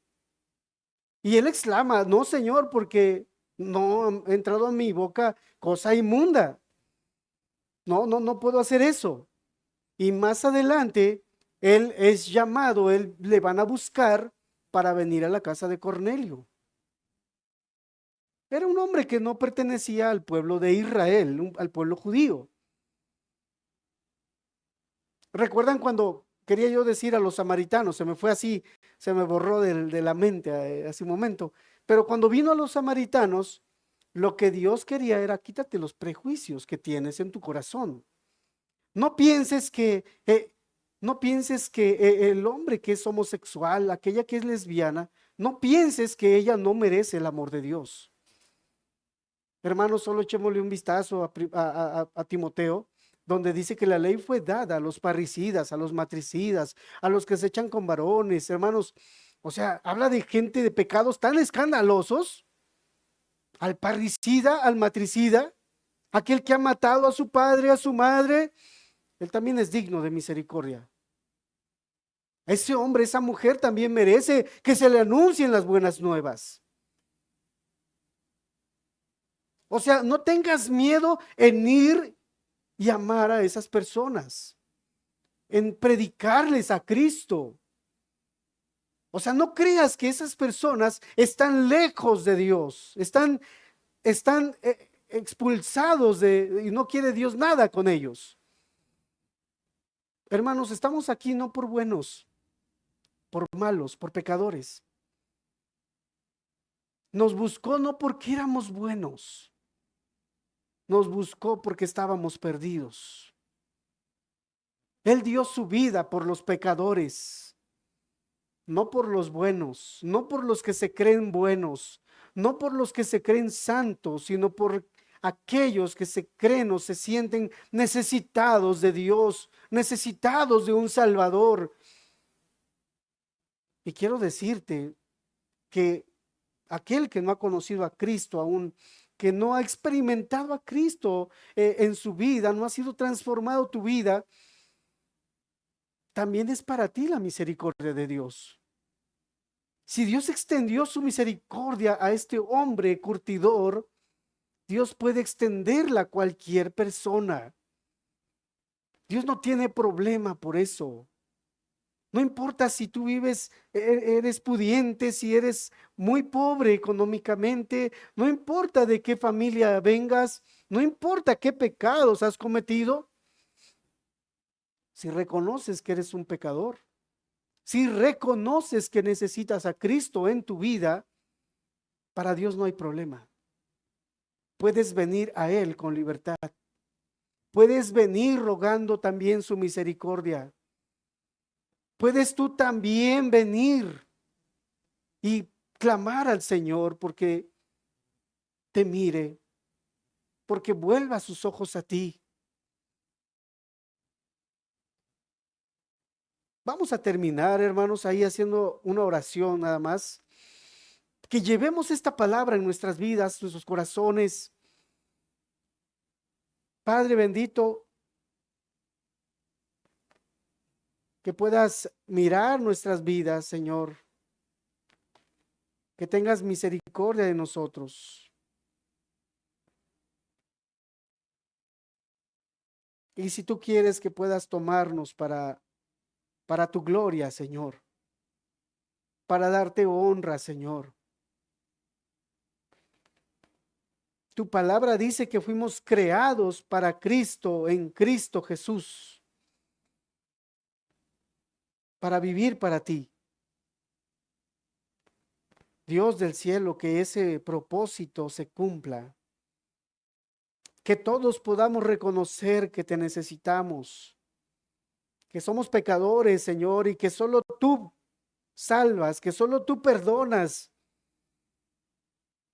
Y él exclama: no, Señor, porque no ha entrado a mi boca cosa inmunda. No puedo hacer eso. Y más adelante, él es llamado, él le van a buscar para venir a la casa de Cornelio. Era un hombre que no pertenecía al pueblo de Israel, al pueblo judío. ¿Recuerdan cuando quería yo decir a los samaritanos? Se me fue así, se me borró de la mente hace un momento. Pero cuando vino a los samaritanos, lo que Dios quería era: quítate los prejuicios que tienes en tu corazón. No pienses que, el hombre que es homosexual, aquella que es lesbiana, no pienses que ella no merece el amor de Dios. Hermanos, solo echémosle un vistazo a Timoteo, donde dice que la ley fue dada a los parricidas, a los matricidas, a los que se echan con varones, hermanos. O sea, habla de gente de pecados tan escandalosos: al parricida, al matricida, aquel que ha matado a su padre, a su madre, él también es digno de misericordia. Ese hombre, esa mujer también merece que se le anuncien las buenas nuevas. O sea, no tengas miedo en ir y amar a esas personas, en predicarles a Cristo. O sea, no creas que esas personas están lejos de Dios, están expulsados y no quiere Dios nada con ellos. Hermanos, estamos aquí no por buenos, por malos, por pecadores. Nos buscó no porque éramos buenos, nos buscó porque estábamos perdidos. Él dio su vida por los pecadores, no por los buenos, no por los que se creen buenos, no por los que se creen santos, sino por aquellos que se creen o se sienten necesitados de Dios, necesitados de un Salvador. Y quiero decirte que aquel que no ha conocido a Cristo aún, que no ha experimentado a Cristo en su vida, no ha sido transformado tu vida, también es para ti la misericordia de Dios. Si Dios extendió su misericordia a este hombre curtidor, Dios puede extenderla a cualquier persona. Dios no tiene problema por eso. No importa si tú eres pudiente, si eres muy pobre económicamente, no importa de qué familia vengas, no importa qué pecados has cometido. Si reconoces que eres un pecador, si reconoces que necesitas a Cristo en tu vida, para Dios no hay problema. Puedes venir a Él con libertad. Puedes venir rogando también su misericordia. Puedes tú también venir y clamar al Señor porque te mire, porque vuelva sus ojos a ti. Vamos a terminar, hermanos, ahí haciendo una oración nada más. Que llevemos esta palabra en nuestras vidas, nuestros corazones. Padre bendito, que puedas mirar nuestras vidas, Señor. Que tengas misericordia de nosotros. Y si tú quieres que puedas tomarnos para tu gloria, Señor. Para darte honra, Señor. Tu palabra dice que fuimos creados para Cristo, en Cristo Jesús. Para vivir para ti. Dios del cielo, que ese propósito se cumpla. Que todos podamos reconocer que te necesitamos. Que somos pecadores, Señor, y que solo tú salvas, que solo tú perdonas.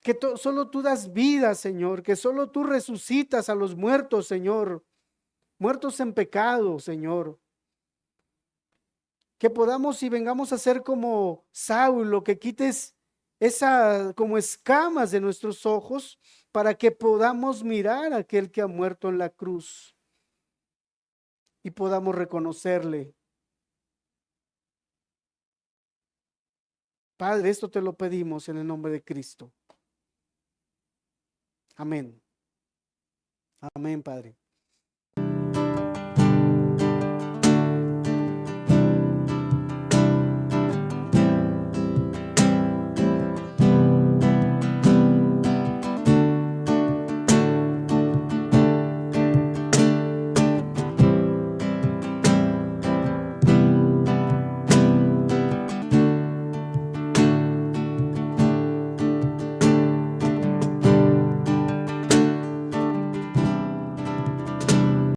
Que solo tú das vida, Señor, que solo tú resucitas a los muertos, Señor, muertos en pecado, Señor. Que podamos y vengamos a ser como Saulo, que quites esa como escamas de nuestros ojos para que podamos mirar a aquel que ha muerto en la cruz y podamos reconocerle. Padre, esto te lo pedimos en el nombre de Cristo. Amén. Amén, Padre.